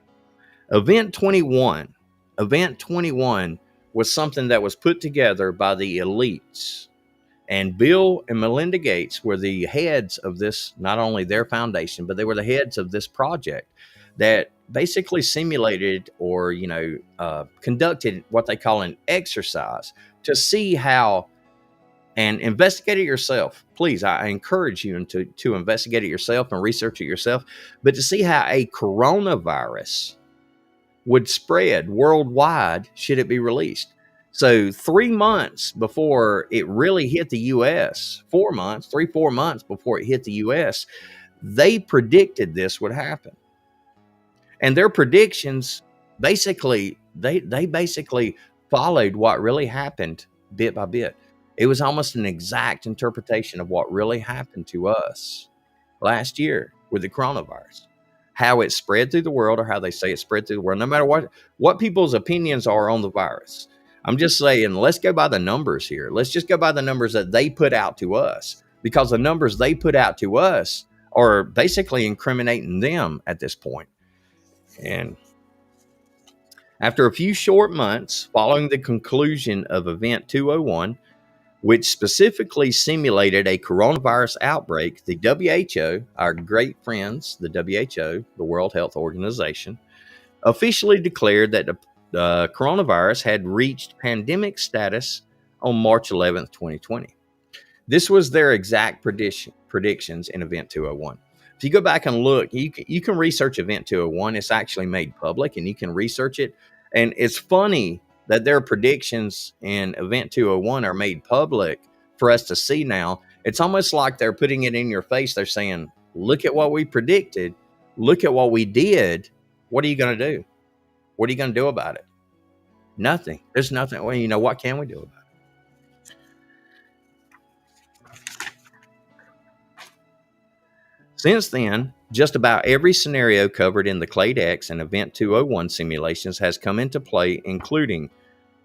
Event 21 was something that was put together by the elites. And Bill and Melinda Gates were the heads of this, not only their foundation, but they were the heads of this project that basically simulated or, conducted what they call an exercise to see how, and investigate it yourself. Please, I encourage you to investigate it yourself and research it yourself, but to see how a coronavirus would spread worldwide should it be released. So 3 months before it really hit the U.S., 4 months before it hit the U.S., they predicted this would happen. And their predictions, basically, they basically followed what really happened bit by bit. It was almost an exact interpretation of what really happened to us last year with the coronavirus. How it spread through the world, or how they say it spread through the world, no matter what people's opinions are on the virus. I'm just saying, let's go by the numbers here. Let's just go by the numbers that they put out to us, because the numbers they put out to us are basically incriminating them at this point. And After a few short months following the conclusion of Event 201, which specifically simulated a coronavirus outbreak, the WHO, our great friends, the WHO, the World Health Organization, officially declared that the coronavirus had reached pandemic status on March 11th, 2020. This was their exact predictions in Event 201. If you go back and look, you can research Event 201. It's actually made public, and you can research it. And it's funny that their predictions in Event 201 are made public for us to see now. It's almost like they're putting it in your face. They're saying, look at what we predicted. Look at what we did. What are you going to do? What are you going to do about it? Nothing. There's nothing. Well, what can we do about it? Since then, just about every scenario covered in the Cladex and Event 201 simulations has come into play, including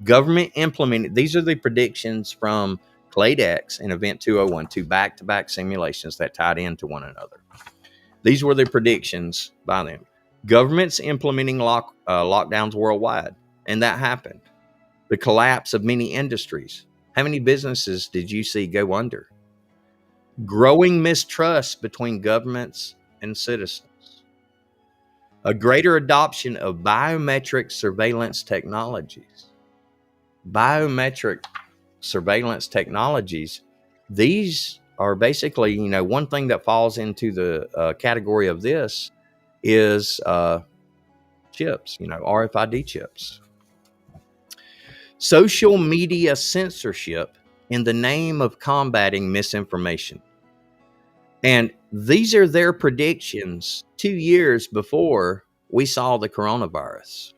government implementing. These are the predictions from Cladex and Event 201, two back-to-back simulations that tied into one another. These were the predictions by them. Governments implementing lockdowns worldwide, and that happened. The collapse of many industries. How many businesses did you see go under? Growing mistrust between governments and citizens. A greater adoption of biometric surveillance technologies. Biometric surveillance technologies, these are basically, one thing that falls into the category of this is chips, RFID chips. Social media censorship in the name of combating misinformation. And these are their predictions 2 years before we saw the coronavirus.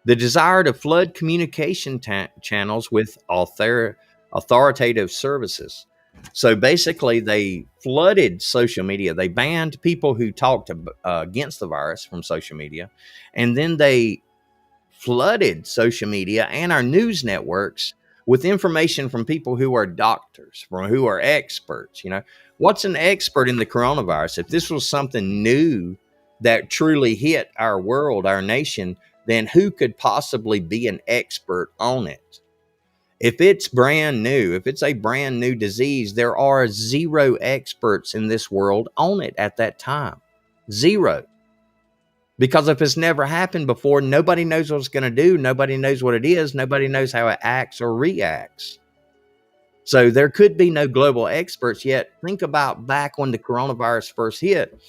The desire to flood communication channels with authoritative services. So basically, they flooded social media. They banned people who talked against the virus from social media. And then they flooded social media and our news networks with information from people who are doctors, who are experts. What's an expert in the coronavirus? If this was something new that truly hit our world, our nation, then who could possibly be an expert on it? If it's brand new, if it's a brand new disease, there are 0 experts in this world on it at that time. 0. Because if it's never happened before, nobody knows what it's going to do. Nobody knows what it is. Nobody knows how it acts or reacts. So there could be no global experts yet. Think about back when the coronavirus first hit.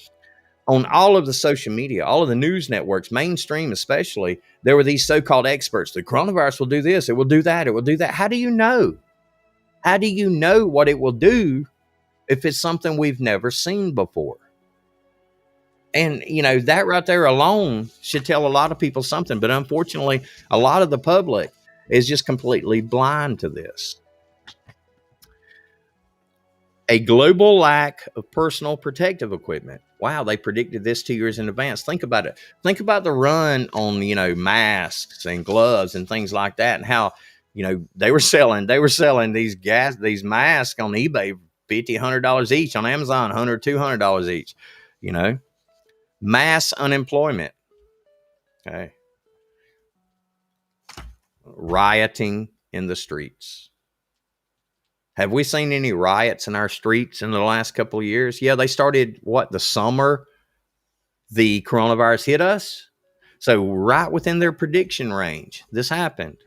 On all of the social media, all of the news networks, mainstream especially, there were these so-called experts. The coronavirus will do this. It will do that. It will do that. How do you know? How do you know what it will do if it's something we've never seen before? And, that right there alone should tell a lot of people something. But unfortunately, a lot of the public is just completely blind to this. A global lack of personal protective equipment. Wow, they predicted this 2 years in advance. Think about it. Think about the run on, masks and gloves and things like that, and how, they were selling these masks on eBay, $50, $100 each, on Amazon, $100, $200 each, Mass unemployment. Okay. Rioting in the streets. Have we seen any riots in our streets in the last couple of years? Yeah, they started, the summer the coronavirus hit us? So right within their prediction range, this happened.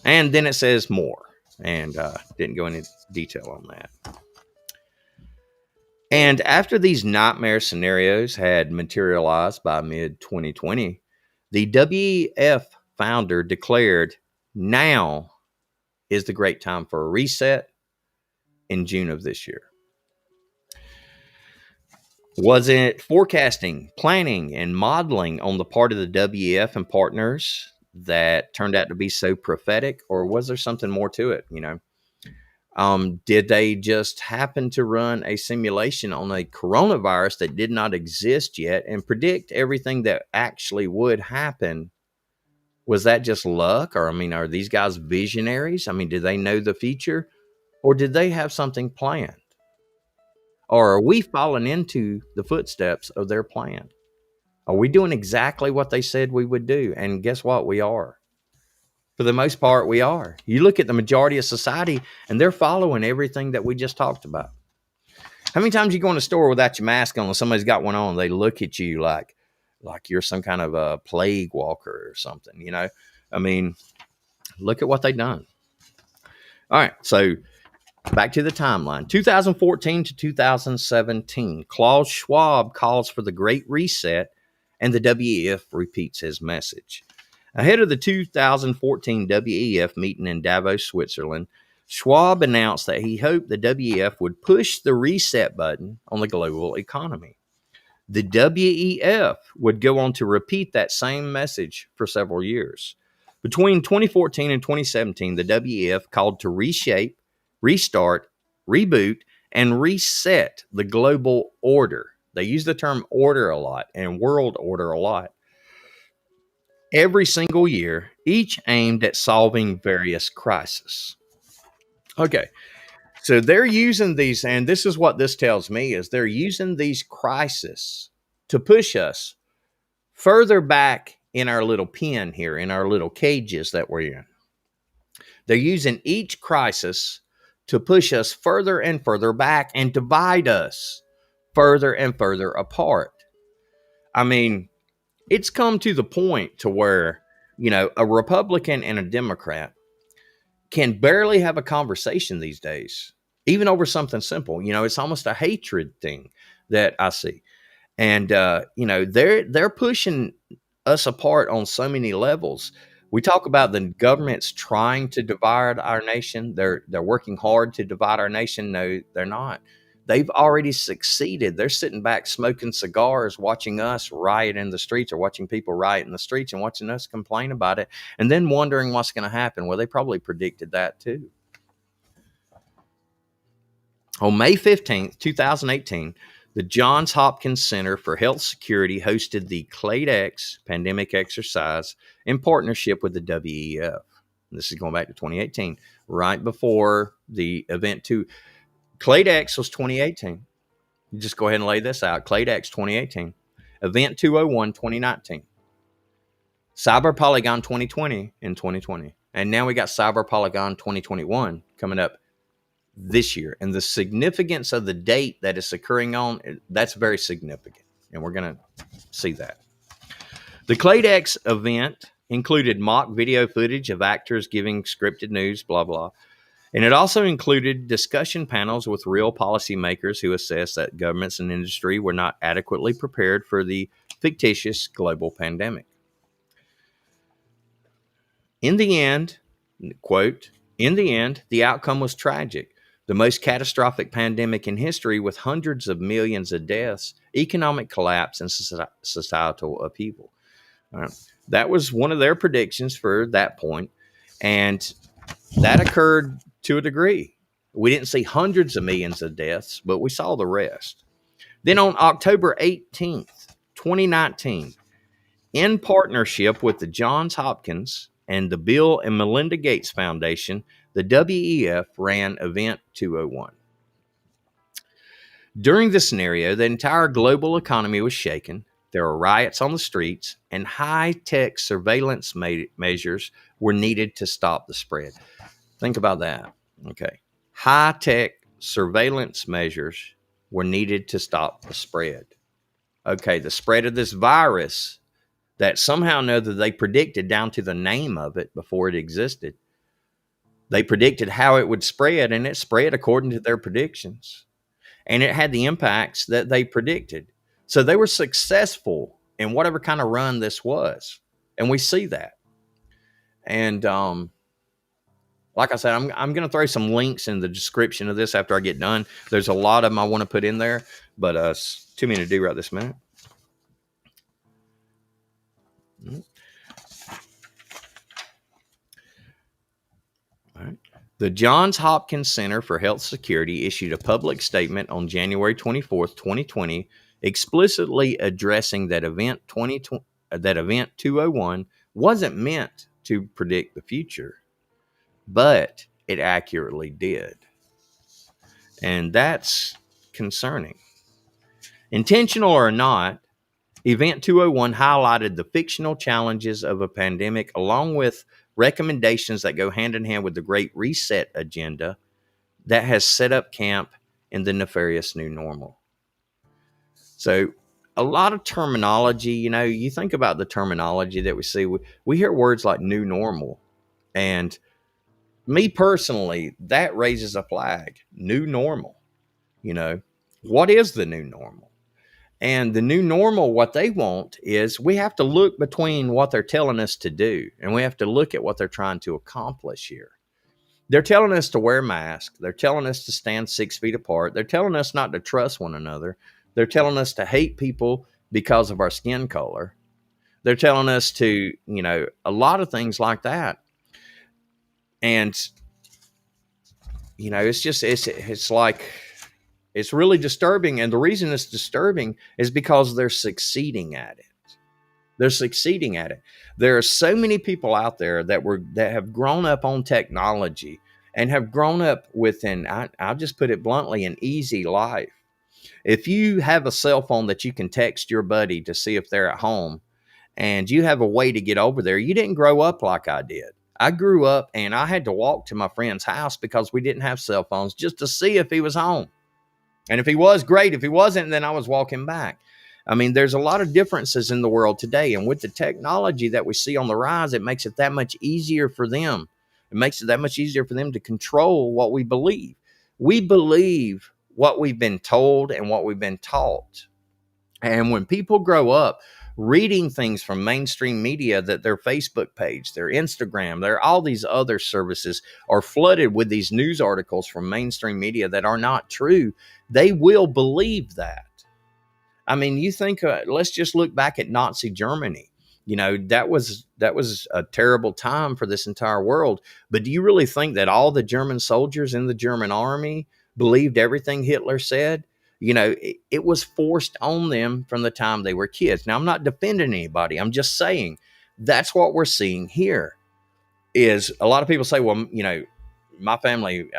And then it says more. And didn't go into detail on that. And after these nightmare scenarios had materialized by mid-2020, the WEF founder declared, now is the great time for a reset in June of this year. Was it forecasting, planning, and modeling on the part of the WEF and partners that turned out to be so prophetic, or was there something more to it? Did they just happen to run a simulation on a coronavirus that did not exist yet and predict everything that actually would happen? Was that just luck? Or, are these guys visionaries? Do they know the future? Or did they have something planned? Or are we falling into the footsteps of their plan? Are we doing exactly what they said we would do? And guess what? We are. For the most part, we are. You look at the majority of society, and they're following everything that we just talked about. How many times you go in a store without your mask on and somebody's got one on, they look at you like you're some kind of a plague walker or something, you know? I mean, look at what they've done. All right, so back to the timeline. 2014 to 2017, Klaus Schwab calls for the Great Reset, and the WEF repeats his message. Ahead of the 2014 WEF meeting in Davos, Switzerland, Schwab announced that he hoped the WEF would push the reset button on the global economy. The WEF would go on to repeat that same message for several years. Between 2014 and 2017, the WEF called to reshape, restart, reboot, and reset the global order. They use the term order a lot and world order a lot. Every single year, each aimed at solving various crises. Okay, so they're using these, and this is what this tells me, is they're using these crises to push us further back in our little pen here, in our little cages that we're in. They're using each crisis to push us further and further back and divide us further and further apart. I mean, it's come to the point to where, you know, a Republican and a Democrat can barely have a conversation these days, even over something simple. You know, it's almost a hatred thing that I see. And you know, they're pushing us apart on so many levels. We talk about the government's trying to divide our nation. They're working hard to divide our nation. No, they're not. They've already succeeded. They're sitting back smoking cigars, watching us riot in the streets, or watching people riot in the streets and watching us complain about it, and then wondering what's going to happen. Well, they probably predicted that too. On May 15th, 2018, the Johns Hopkins Center for Health Security hosted the Cladex pandemic exercise in partnership with the WEF. This is going back to 2018, right before the event 2. Cladex was 2018. You just go ahead and lay this out. Cladex 2018. Event 201 2019. Cyber Polygon 2020 in 2020. And now we got Cyber Polygon 2021 coming up this year. And the significance of the date that it's occurring on, that's very significant. And we're going to see that. The Cladex event included mock video footage of actors giving scripted news, blah, blah. And it also included discussion panels with real policymakers who assessed that governments and industry were not adequately prepared for the fictitious global pandemic. In the end, quote, in the end, the outcome was tragic. The most catastrophic pandemic in history, with hundreds of millions of deaths, economic collapse, and societal upheaval. That was one of their predictions for that point, and that occurred to a degree. We didn't see hundreds of millions of deaths, but we saw the rest. Then on October 18th, 2019, in partnership with the Johns Hopkins and the Bill and Melinda Gates Foundation, the WEF ran Event 201. During this scenario, the entire global economy was shaken. There were riots on the streets, and high-tech surveillance measures were needed to stop the spread. Think about that. Okay. High-tech surveillance measures were needed to stop the spread. Okay, the spread of this virus that somehow know that they predicted down to the name of it before it existed. They predicted how it would spread, and it spread according to their predictions. And it had the impacts that they predicted. So they were successful in whatever kind of run this was. And we see that. And like I said, I'm going to throw some links in the description of this after I get done. There's a lot of them I want to put in there, but it's too many to do right this minute. All right. The Johns Hopkins Center for Health Security issued a public statement on January 24th, 2020, explicitly addressing that Event 201 wasn't meant to predict the future, but it accurately did. And that's concerning. Intentional or not, Event 201 highlighted the fictional challenges of a pandemic, along with recommendations that go hand in hand with the Great Reset agenda that has set up camp in the nefarious new normal. So, a lot of terminology, you think about the terminology that we see. We hear words like new normal. And me personally, that raises a flag. New normal. What is the new normal? And the new normal, what they want is we have to look between what they're telling us to do, and we have to look at what they're trying to accomplish here. They're telling us to wear masks. They're telling us to stand 6 feet apart. They're telling us not to trust one another. They're telling us to hate people because of our skin color. They're telling us to, a lot of things like that. And, it's like, it's really disturbing. And the reason it's disturbing is because they're succeeding at it. They're succeeding at it. There are so many people out there that have grown up on technology and have grown up with I'll just put it bluntly, an easy life. If you have a cell phone that you can text your buddy to see if they're at home, and you have a way to get over there, you didn't grow up like I did. I grew up and I had to walk to my friend's house because we didn't have cell phones, just to see if he was home. And if he was, great. If he wasn't, then I was walking back. I mean, there's a lot of differences in the world today. And with the technology that we see on the rise, it makes it that much easier for them. It makes it that much easier for them to control what we believe. We believe what we've been told and what we've been taught. And when people grow up reading things from mainstream media, that their Facebook page, their Instagram, all these other services are flooded with these news articles from mainstream media that are not true, they will believe that. I mean, you think, let's just look back at Nazi Germany. That was a terrible time for this entire world. But do you really think that all the German soldiers in the German army believed everything Hitler said? It was forced on them from the time they were kids. Now, I'm not defending anybody. I'm just saying that's what we're seeing here. Is a lot of people say, well, my family,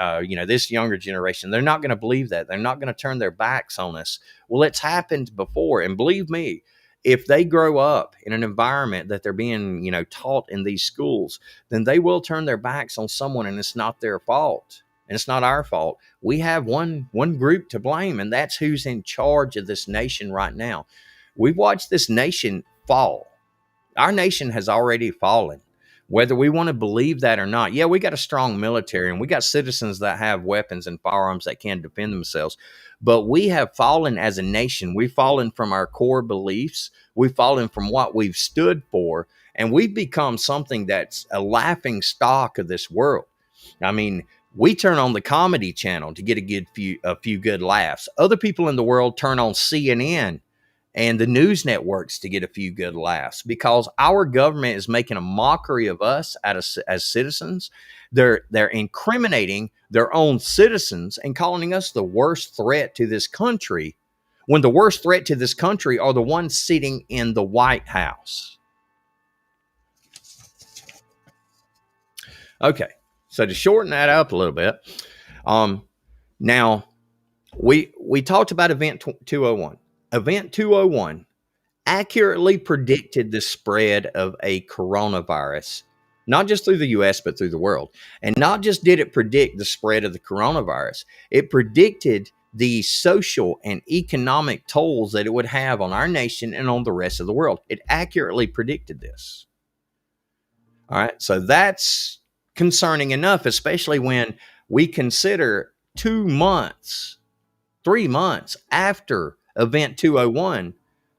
this younger generation, they're not going to believe that. They're not going to turn their backs on us. Well, it's happened before. And believe me, if they grow up in an environment that they're being, taught in these schools, then they will turn their backs on someone, and it's not their fault. And it's not our fault. We have one group to blame, and that's who's in charge of this nation right now. We've watched this nation fall. Our nation has already fallen, whether we want to believe that or not. Yeah, we got a strong military, and we got citizens that have weapons and firearms that can defend themselves. But we have fallen as a nation. We've fallen from our core beliefs. We've fallen from what we've stood for, and we've become something that's a laughing stock of this world. I mean, we turn on the comedy channel to get a few good laughs. Other people in the world turn on CNN and the news networks to get a few good laughs, because our government is making a mockery of us as citizens. They're incriminating their own citizens and calling us the worst threat to this country, when the worst threat to this country are the ones sitting in the White House. Okay. So to shorten that up a little bit, now we talked about Event 201. Event 201 accurately predicted the spread of a coronavirus, not just through the U.S., but through the world. And not just did it predict the spread of the coronavirus, it predicted the social and economic tolls that it would have on our nation and on the rest of the world. It accurately predicted this. All right, so that's concerning enough, especially when we consider 2 months, 3 months after Event 201,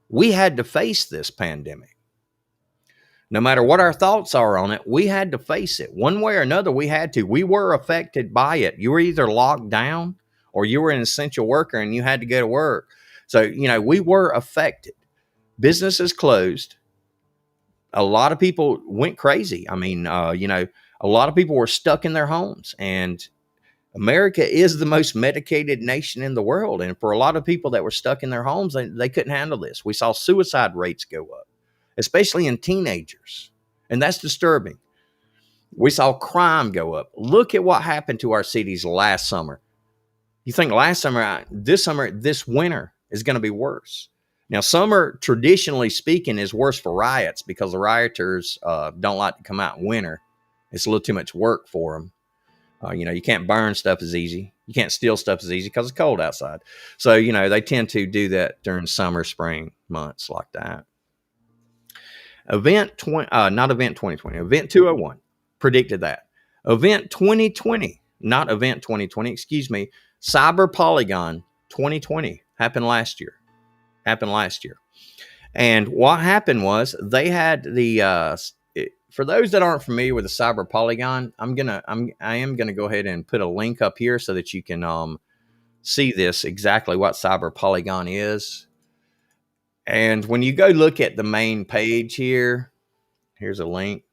we had to face this pandemic. No matter what our thoughts are on it, we had to face it. One way or another, we had to. We were affected by it. You were either locked down or you were an essential worker and you had to go to work. So, we were affected. Businesses closed. A lot of people went crazy. I mean, a lot of people were stuck in their homes, and America is the most medicated nation in the world. And for a lot of people that were stuck in their homes, they couldn't handle this. We saw suicide rates go up, especially in teenagers. And that's disturbing. We saw crime go up. Look at what happened to our cities last summer. You think last summer, this winter is going to be worse. Now, summer, traditionally speaking, is worse for riots because the rioters don't like to come out in winter. It's a little too much work for them. You can't burn stuff as easy. You can't steal stuff as easy because it's cold outside. So, they tend to do that during summer, spring months like that. Not Event 2020, Event 201 predicted that. Event 2020, not Event 2020, excuse me, Cyber Polygon 2020 happened last year. And what happened was they had for those that aren't familiar with the Cyber Polygon, I am gonna go ahead and put a link up here so that you can see this exactly what Cyber Polygon is. And when you go look at the main page here, here's a link.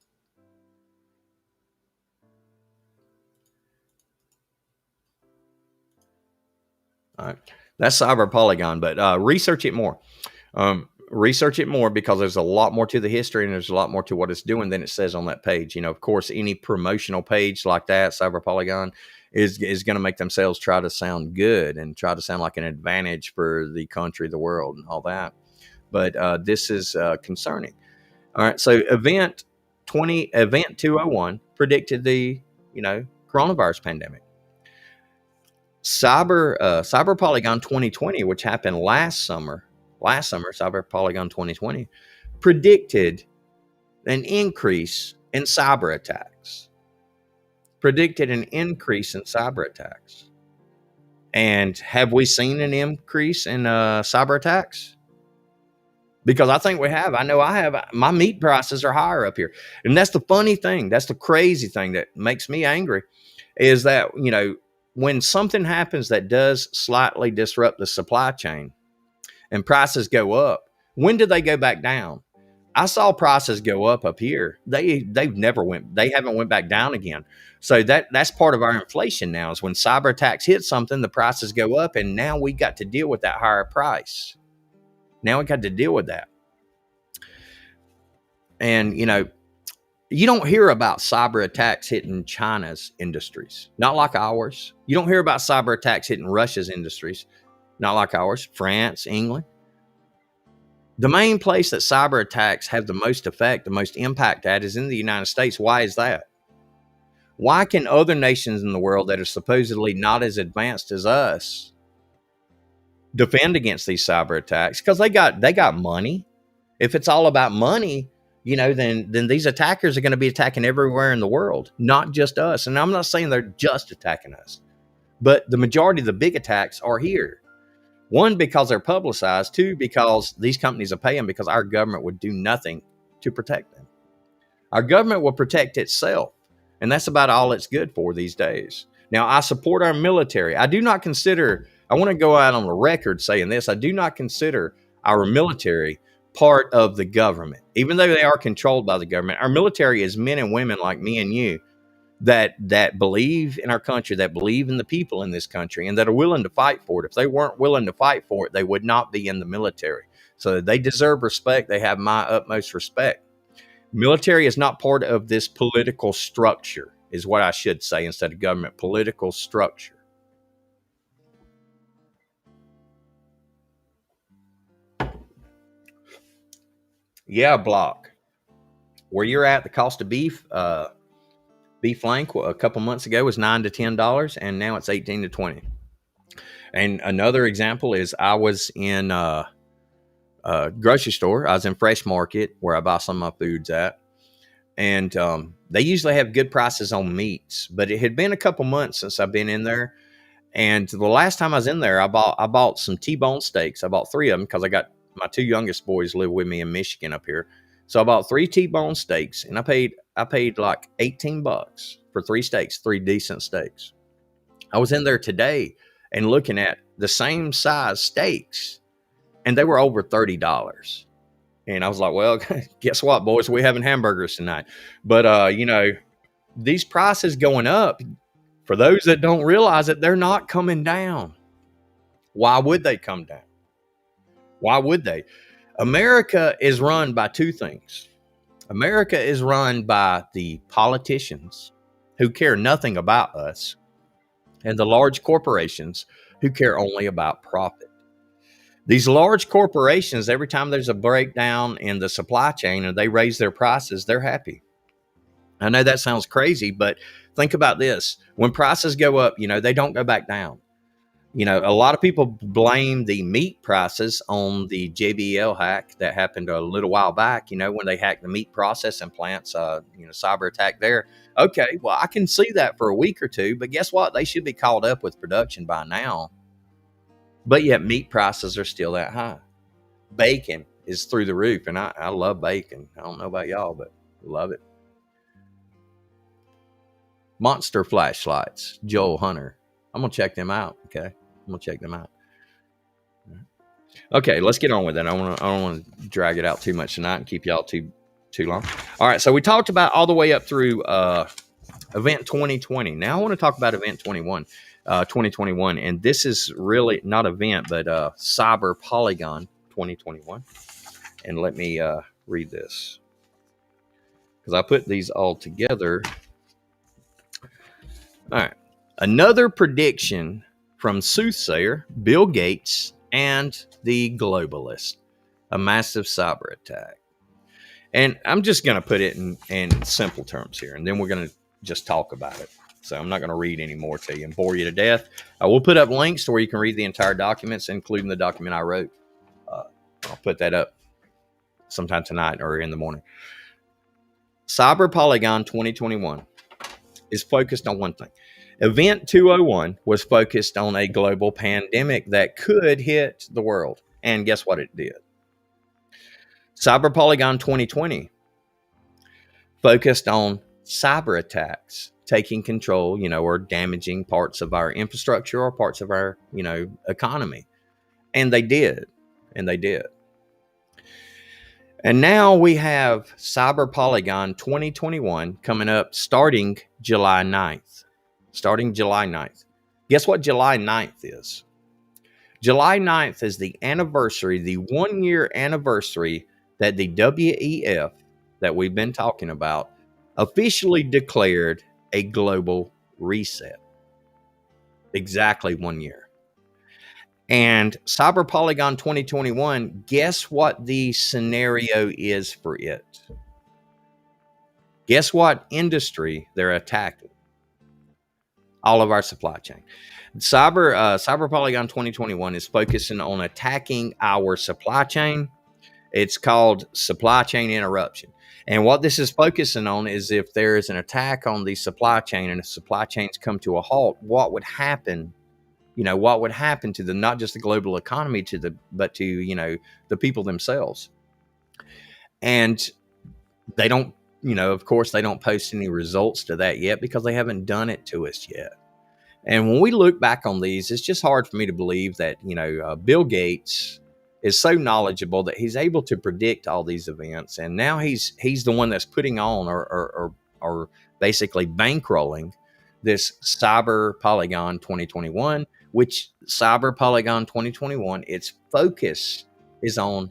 All right, that's Cyber Polygon, but research it more. Research it more because there's a lot more to the history and there's a lot more to what it's doing than it says on that page. Of course, any promotional page like that, Cyber Polygon, is going to make themselves try to sound good and try to sound like an advantage for the country, the world, and all that. But this is concerning. All right, so Event 201 predicted the coronavirus pandemic. Cyber Polygon 2020, which happened last summer, Cyber Polygon 2020, predicted an increase in cyber attacks. And have we seen an increase in cyber attacks? Because I think we have. I know I have. My meat prices are higher up here. And that's the funny thing. That's the crazy thing that makes me angry is that, when something happens that does slightly disrupt the supply chain and prices go up, when do they go back down? I saw prices go up here. They haven't went back down again. So that's part of our inflation now is when cyber attacks hit something, the prices go up, and now we got to deal with that higher price. Now we got to deal with that. And, you don't hear about cyber attacks hitting China's industries, not like ours. You don't hear about cyber attacks hitting Russia's industries, not like ours, France, England. The main place that cyber attacks have the most effect, the most impact at is in the United States. Why is that? Why can other nations in the world that are supposedly not as advanced as us defend against these cyber attacks? Because they got money. If it's all about money, then these attackers are going to be attacking everywhere in the world, not just us. And I'm not saying they're just attacking us, but the majority of the big attacks are here. One, because they're publicized. Two, because these companies are paying because our government would do nothing to protect them. Our government will protect itself, and that's about all it's good for these days. Now, I support our military. I want to go out on the record saying this. I do not consider our military part of the government, even though they are controlled by the government. Our military is men and women like me and you that believe in our country, that believe in the people in this country, and that are willing to fight for it. If they weren't willing to fight for it, they would not be in the military. So they deserve respect. They have my utmost respect. Military is not part of this political structure, is what I should say instead of government. Political structure. Yeah, block. Where you're at, the cost of beef flank a couple months ago was $9 to $10, and now it's $18 to $20. And another example is I was in a grocery store. I was in Fresh Market where I buy some of my foods at, and they usually have good prices on meats. But it had been a couple months since I've been in there, and the last time I was in there, I bought some T-bone steaks. I bought 3 of them because I got my 2 youngest boys live with me in Michigan up here. So I bought 3 T-bone steaks, and I paid like $18 for 3 steaks, 3 decent steaks. I was in there today and looking at the same size steaks, and they were over $30. And I was like, well, guess what, boys? We're having hamburgers tonight. But, these prices going up, for those that don't realize it, they're not coming down. Why would they come down? Why would they? America is run by 2 things. America is run by the politicians who care nothing about us and the large corporations who care only about profit. These large corporations, every time there's a breakdown in the supply chain and they raise their prices, they're happy. I know that sounds crazy, but think about this. When prices go up, they don't go back down. A lot of people blame the meat prices on the JBL hack that happened a little while back, when they hacked the meat processing plants, cyber attack there. Okay, well, I can see that for a week or two, but guess what? They should be caught up with production by now. But yet meat prices are still that high. Bacon is through the roof, and I love bacon. I don't know about y'all, but love it. Monster flashlights, Joel Hunter. I'm going to check them out, okay? I'm going to check them out. Okay, let's get on with it. I don't want to drag it out too much tonight and keep y'all too long. All right, so we talked about all the way up through Event 2020. Now I want to talk about Event 2021, and this is really not Event, but Cyber Polygon 2021. And let me read this, because I put these all together. All right, another prediction from soothsayer Bill Gates and the globalist, a massive cyber attack. And I'm just going to put it in simple terms here, and then we're going to just talk about it. So I'm not going to read any more to you and bore you to death. I will put up links to where you can read the entire documents, including the document I wrote. I'll put that up sometime tonight or in the morning. Cyber Polygon 2021 is focused on one thing. Event 201 was focused on a global pandemic that could hit the world. And guess what it did? Cyber Polygon 2020 focused on cyber attacks taking control, or damaging parts of our infrastructure or parts of our, economy. And they did. And now we have Cyber Polygon 2021 coming up starting July 9th. Guess what July 9th is? July 9th is the 1 year anniversary that the WEF that we've been talking about officially declared a global reset. Exactly 1 year. And Cyber Polygon 2021, guess what the scenario is for it? Guess what industry they're attacking? All of our supply chain. Cyber Polygon 2021 is focusing on attacking our supply chain. It's called supply chain interruption. And what this is focusing on is if there is an attack on the supply chain and the supply chains come to a halt, what would happen? What would happen to not just the global economy, but to the people themselves. And they don't, of course, they don't post any results to that yet because they haven't done it to us yet. And when we look back on these, it's just hard for me to believe that, Bill Gates is so knowledgeable that he's able to predict all these events. And now he's the one that's putting on or basically bankrolling this Cyber Polygon 2021, which Cyber Polygon 2021, its focus is on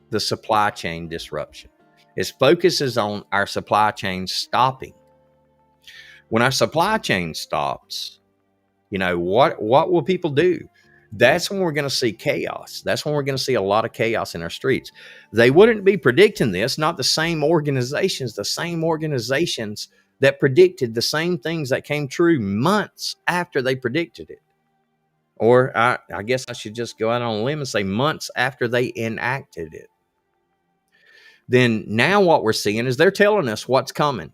the supply chain disruption. Its focus is on our supply chain stopping. When our supply chain stops, what will people do? That's when we're going to see chaos. That's when we're going to see a lot of chaos in our streets. They wouldn't be predicting this, not the same organizations that predicted the same things that came true months after they predicted it. Or I guess I should just go out on a limb and say months after they enacted it. Then now what we're seeing is they're telling us what's coming.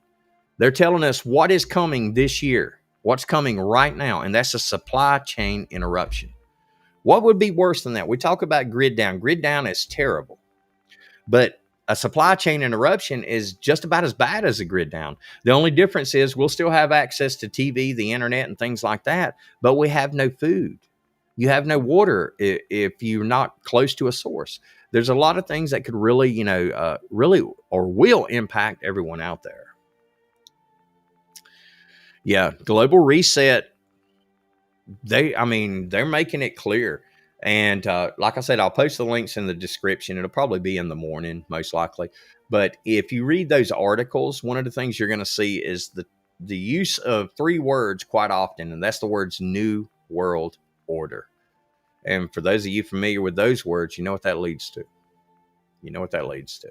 They're telling us what is coming this year, what's coming right now, and that's a supply chain interruption. What would be worse than that? We talk about grid down. Grid down is terrible, but a supply chain interruption is just about as bad as a grid down. The only difference is we'll still have access to TV, the internet, and things like that, but we have no food. You have no water if you're not close to a source. There's a lot of things that could really, will impact everyone out there. Yeah, global reset. They're making it clear. And like I said, I'll post the links in the description. It'll probably be in the morning, most likely. But if you read those articles, one of the things you're going to see is the use of 3 words quite often, and that's the words New World Order. And for those of you familiar with those words, you know what that leads to. You know what that leads to.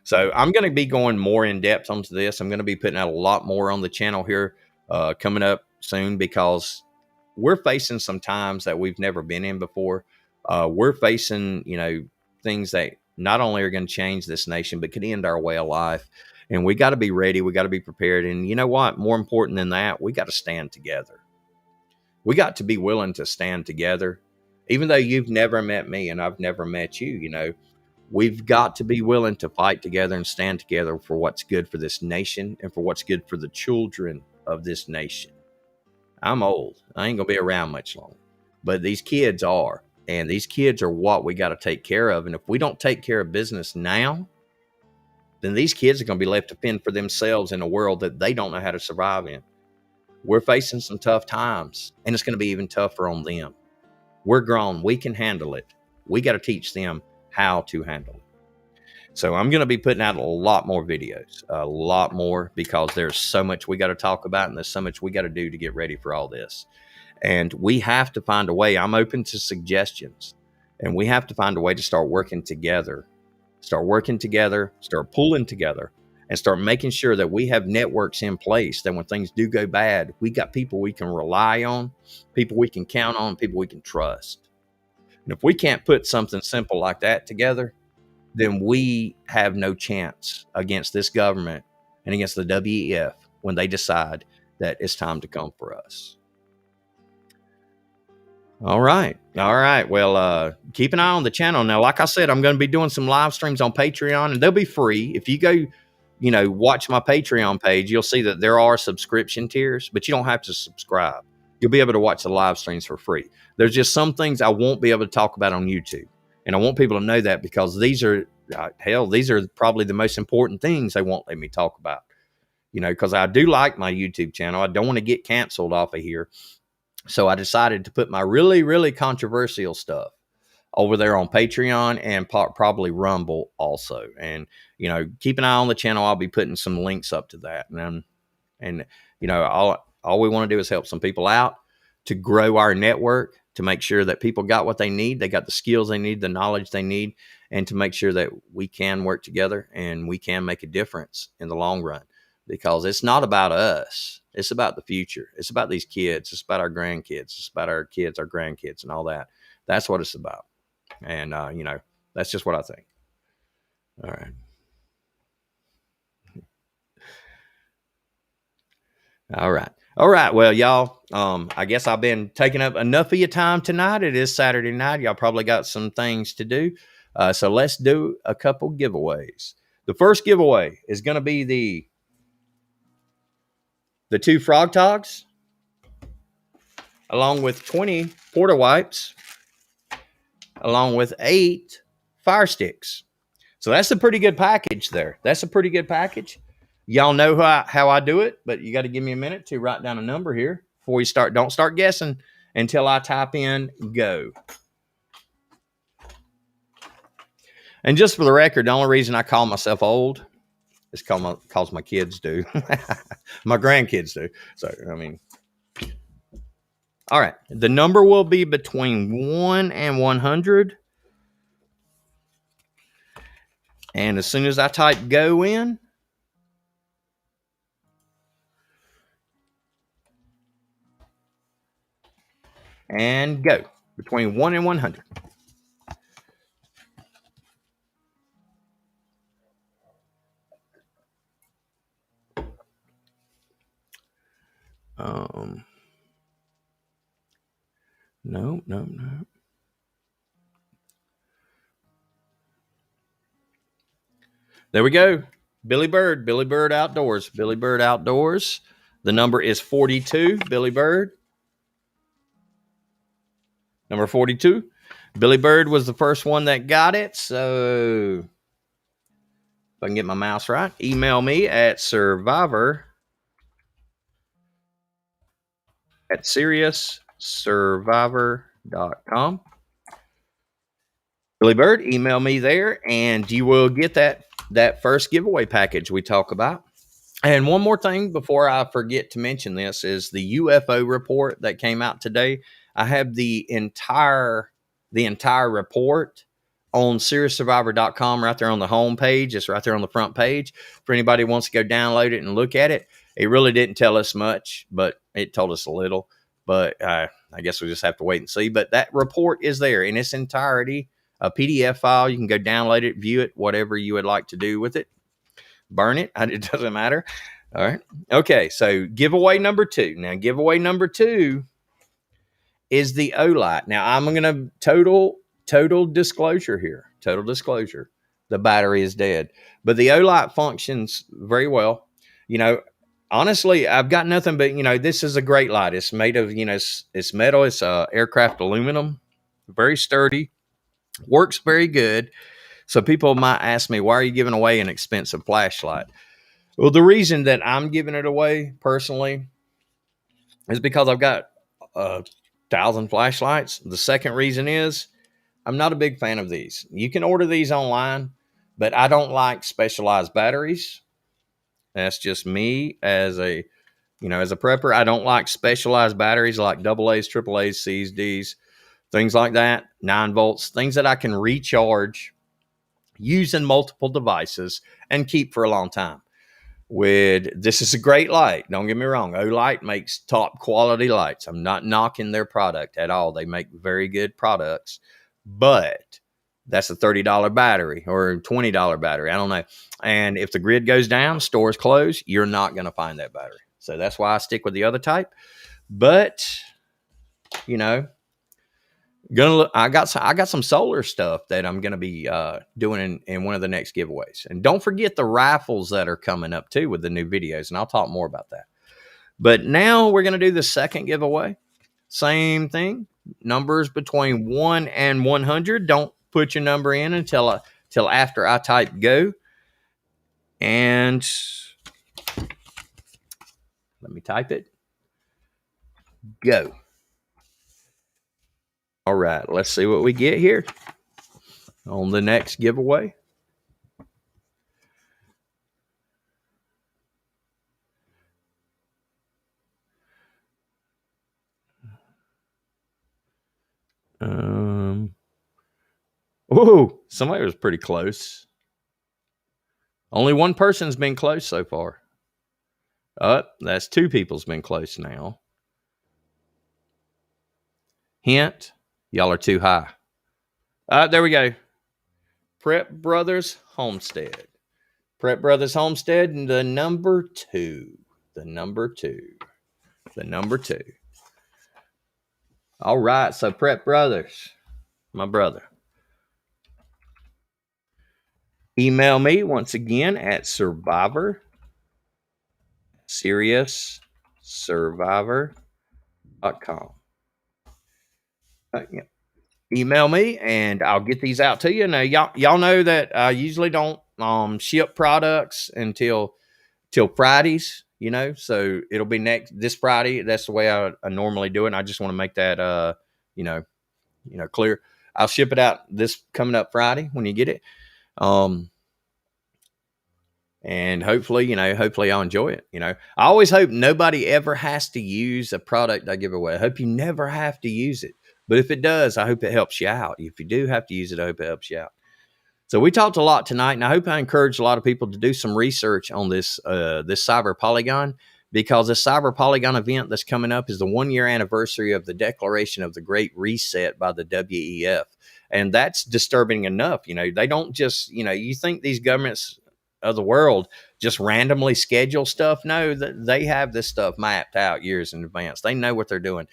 So I'm going to be going more in depth onto this. I'm going to be putting out a lot more on the channel here coming up soon, because we're facing some times that we've never been in before. We're facing, things that not only are going to change this nation, but could end our way of life. And we got to be ready. We got to be prepared. And you know what? More important than that, we got to stand together. We got to be willing to stand together. Even though you've never met me and I've never met you, we've got to be willing to fight together and stand together for what's good for this nation and for what's good for the children of this nation. I'm old. I ain't going to be around much longer. But these kids are. And these kids are what we got to take care of. And if we don't take care of business now, then these kids are going to be left to fend for themselves in a world that they don't know how to survive in. We're facing some tough times, and it's going to be even tougher on them. We're grown. We can handle it. We got to teach them how to handle it. So I'm going to be putting out a lot more videos, a lot more, because there's so much we got to talk about, and there's so much we got to do to get ready for all this. And we have to find a way. I'm open to suggestions, and we have to find a way to start working together, start pulling together, and start making sure that we have networks in place that when things do go bad, we got people we can rely on, people we can count on, people we can trust. And if we can't put something simple like that together, then we have no chance against this government and against the WEF when they decide that it's time to come for us. All right. Well, keep an eye on the channel. Now, like I said, I'm going to be doing some live streams on Patreon, and they'll be free. If you go, watch my Patreon page, you'll see that there are subscription tiers, but you don't have to subscribe. You'll be able to watch the live streams for free. There's just some things I won't be able to talk about on YouTube. And I want people to know that, because these are probably the most important things they won't let me talk about, because I do like my YouTube channel. I don't want to get canceled off of here. So I decided to put my really, really controversial stuff over there on Patreon and probably Rumble also. And, keep an eye on the channel. I'll be putting some links up to that. And all we want to do is help some people out to grow our network, to make sure that people got what they need. They got the skills they need, the knowledge they need, and to make sure that we can work together and we can make a difference in the long run, because it's not about us. It's about the future. It's about these kids. It's about our grandkids. It's about our kids, our grandkids, and all that. That's what it's about. And, that's just what I think. All right. All right. Well, y'all, I guess I've been taking up enough of your time tonight. It is Saturday night. Y'all probably got some things to do. So let's do a couple giveaways. The first giveaway is going to be the 2 Frog Togs, along with 20 Porta Wipes, along with 8 Fire Sticks. So that's a pretty good package there. That's a pretty good package. Y'all know how I do it, but you got to give me a minute to write down a number here before we start. Don't start guessing until I type in go. And just for the record, the only reason I call myself old is because my kids do. My grandkids do. So, all right. The number will be between 1 and 100. And as soon as I type go in, and go, between 1 and 100. No. There we go. Billy Bird Outdoors. The number is 42, Billy Bird. Number 42. Billy Bird was the first one that got it. So if I can get my mouse right, email me at survivor@SeriousSurvivor.com. Billy Bird, email me there, and you will get that first giveaway package we talk about. And one more thing before I forget to mention this is the UFO report that came out today. I have the entire report on SeriousSurvivor.com right there on the home page. It's right there on the front page for anybody who wants to go download it and look at it. It really didn't tell us much, but it told us a little. But I guess we'll just have to wait and see. But that report is there in its entirety, a PDF file. You can go download it, view it, whatever you would like to do with it. Burn it. It doesn't matter. All right. Okay. So giveaway number 2. Now, giveaway number 2 is the Olight. Now, I'm going to total disclosure here. Total disclosure. The battery is dead. But the Olight functions very well. You know, honestly, I've got nothing but, you know, this is a great light. It's made of, you know, it's metal. It's aircraft aluminum. Very sturdy. Works very good. So people might ask me, why are you giving away an expensive flashlight? Well, the reason that I'm giving it away personally is because I've got 1,000 flashlights. The second reason is I'm not a big fan of these. You can order these online, but I don't like specialized batteries. That's just me as a prepper. I don't like specialized batteries like AA's, AAA's, C's, D's, things like that, 9 volts, things that I can recharge using multiple devices and keep for a long time. This is a great light. Don't get me wrong. Olight makes top quality lights. I'm not knocking their product at all. They make very good products, but that's a $30 battery or a $20 battery. I don't know. And if the grid goes down, stores close, you're not going to find that battery. So that's why I stick with the other type. But, you know, I got some solar stuff that I'm going to be doing in one of the next giveaways. And don't forget the raffles that are coming up too with the new videos, and I'll talk more about that. But now we're going to do the second giveaway. Same thing. Numbers between 1 and 100. Don't put your number in until after I type go. And let me type it. Go. All right, let's see what we get here on the next giveaway. Oh, somebody was pretty close. Only one person's been close so far. That's 2 people's been close now. Hint, y'all are too high. There we go. Prep Brothers Homestead. Prep Brothers Homestead and the number 2. The number 2. All right, so Prep Brothers, my brother. Email me once again at SeriousSurvivor.com. Yeah. Email me and I'll get these out to you. Now, y'all know that I usually don't ship products until Fridays, you know, so it'll be this Friday. That's the way I normally do it. And I just want to make that, clear. I'll ship it out this coming up Friday when you get it. And hopefully I'll enjoy it. You know, I always hope nobody ever has to use a product I give away. I hope you never have to use it. But if it does, I hope it helps you out. If you do have to use it, I hope it helps you out. So we talked a lot tonight, and I hope I encourage a lot of people to do some research on this Cyber Polygon, because the Cyber Polygon event that's coming up is the 1-year anniversary of the declaration of the Great Reset by the WEF. And that's disturbing enough. You know, they don't just, you think these governments of the world just randomly schedule stuff. No, they have this stuff mapped out years in advance. They know what they're doing.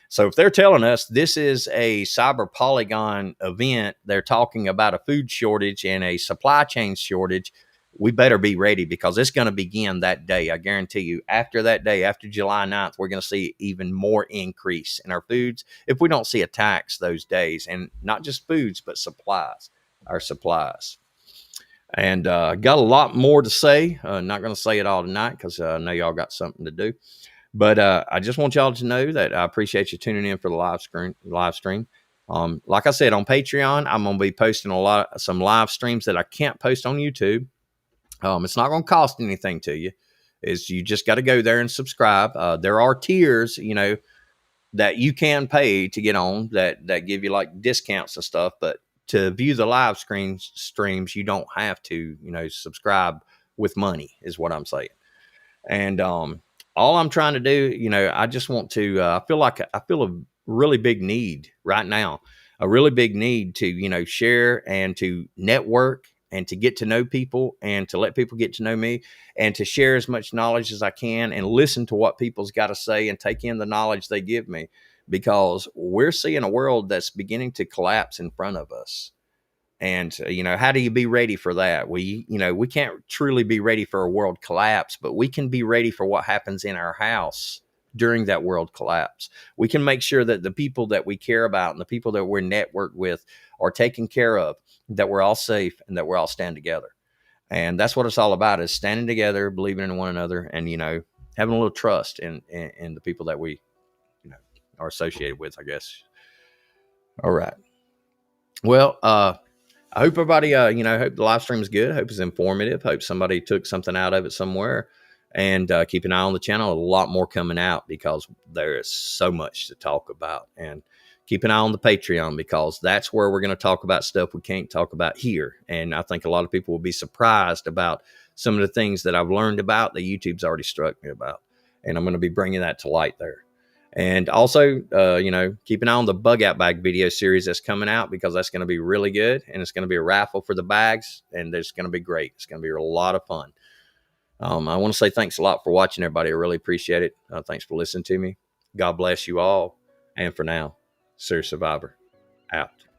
So if they're telling us this is a Cyber Polygon event, they're talking about a food shortage and a supply chain shortage, we better be ready, because it's going to begin that day. I guarantee you, after that day, after July 9th, we're going to see even more increase in our foods if we don't see attacks those days. And not just foods, but our supplies. And got a lot more to say. Not going to say it all tonight because I know y'all got something to do. But I just want y'all to know that I appreciate you tuning in for the live stream. Like I said, on Patreon, I'm going to be posting some live streams that I can't post on YouTube. It's not going to cost anything to you. You just got to go there and subscribe. There are tiers, that you can pay to get on, that give you like discounts and stuff. But to view the live streams, you don't have to, subscribe with money, is what I'm saying. And all I'm trying to do, I just want to. I feel a really big need right now, a really big need to, share and to network and to get to know people and to let people get to know me and to share as much knowledge as I can and listen to what people's got to say and take in the knowledge they give me, because we're seeing a world that's beginning to collapse in front of us. And, how do you be ready for that? We can't truly be ready for a world collapse, but we can be ready for what happens in our house during that world collapse. We can make sure that the people that we care about and the people that we're networked with are taken care of, that we're all safe, and that we're all stand together. And that's what it's all about, is standing together, believing in one another, and, having a little trust in the people that we, are associated with, I guess. All right. Well, I hope everybody, hope the live stream is good. I hope it's informative. Hope somebody took something out of it somewhere. And keep an eye on the channel. A lot more coming out, because there is so much to talk about. And keep an eye on the Patreon, because that's where we're going to talk about stuff we can't talk about here. And I think a lot of people will be surprised about some of the things that I've learned about that YouTube's already struck me about. And I'm going to be bringing that to light there. And also, keep an eye on the bug out bag video series that's coming out, because that's going to be really good. And it's going to be a raffle for the bags, and it's going to be great. It's going to be a lot of fun. I want to say thanks a lot for watching, everybody. I really appreciate it. Thanks for listening to me. God bless you all. And for now, Serious Survivor out.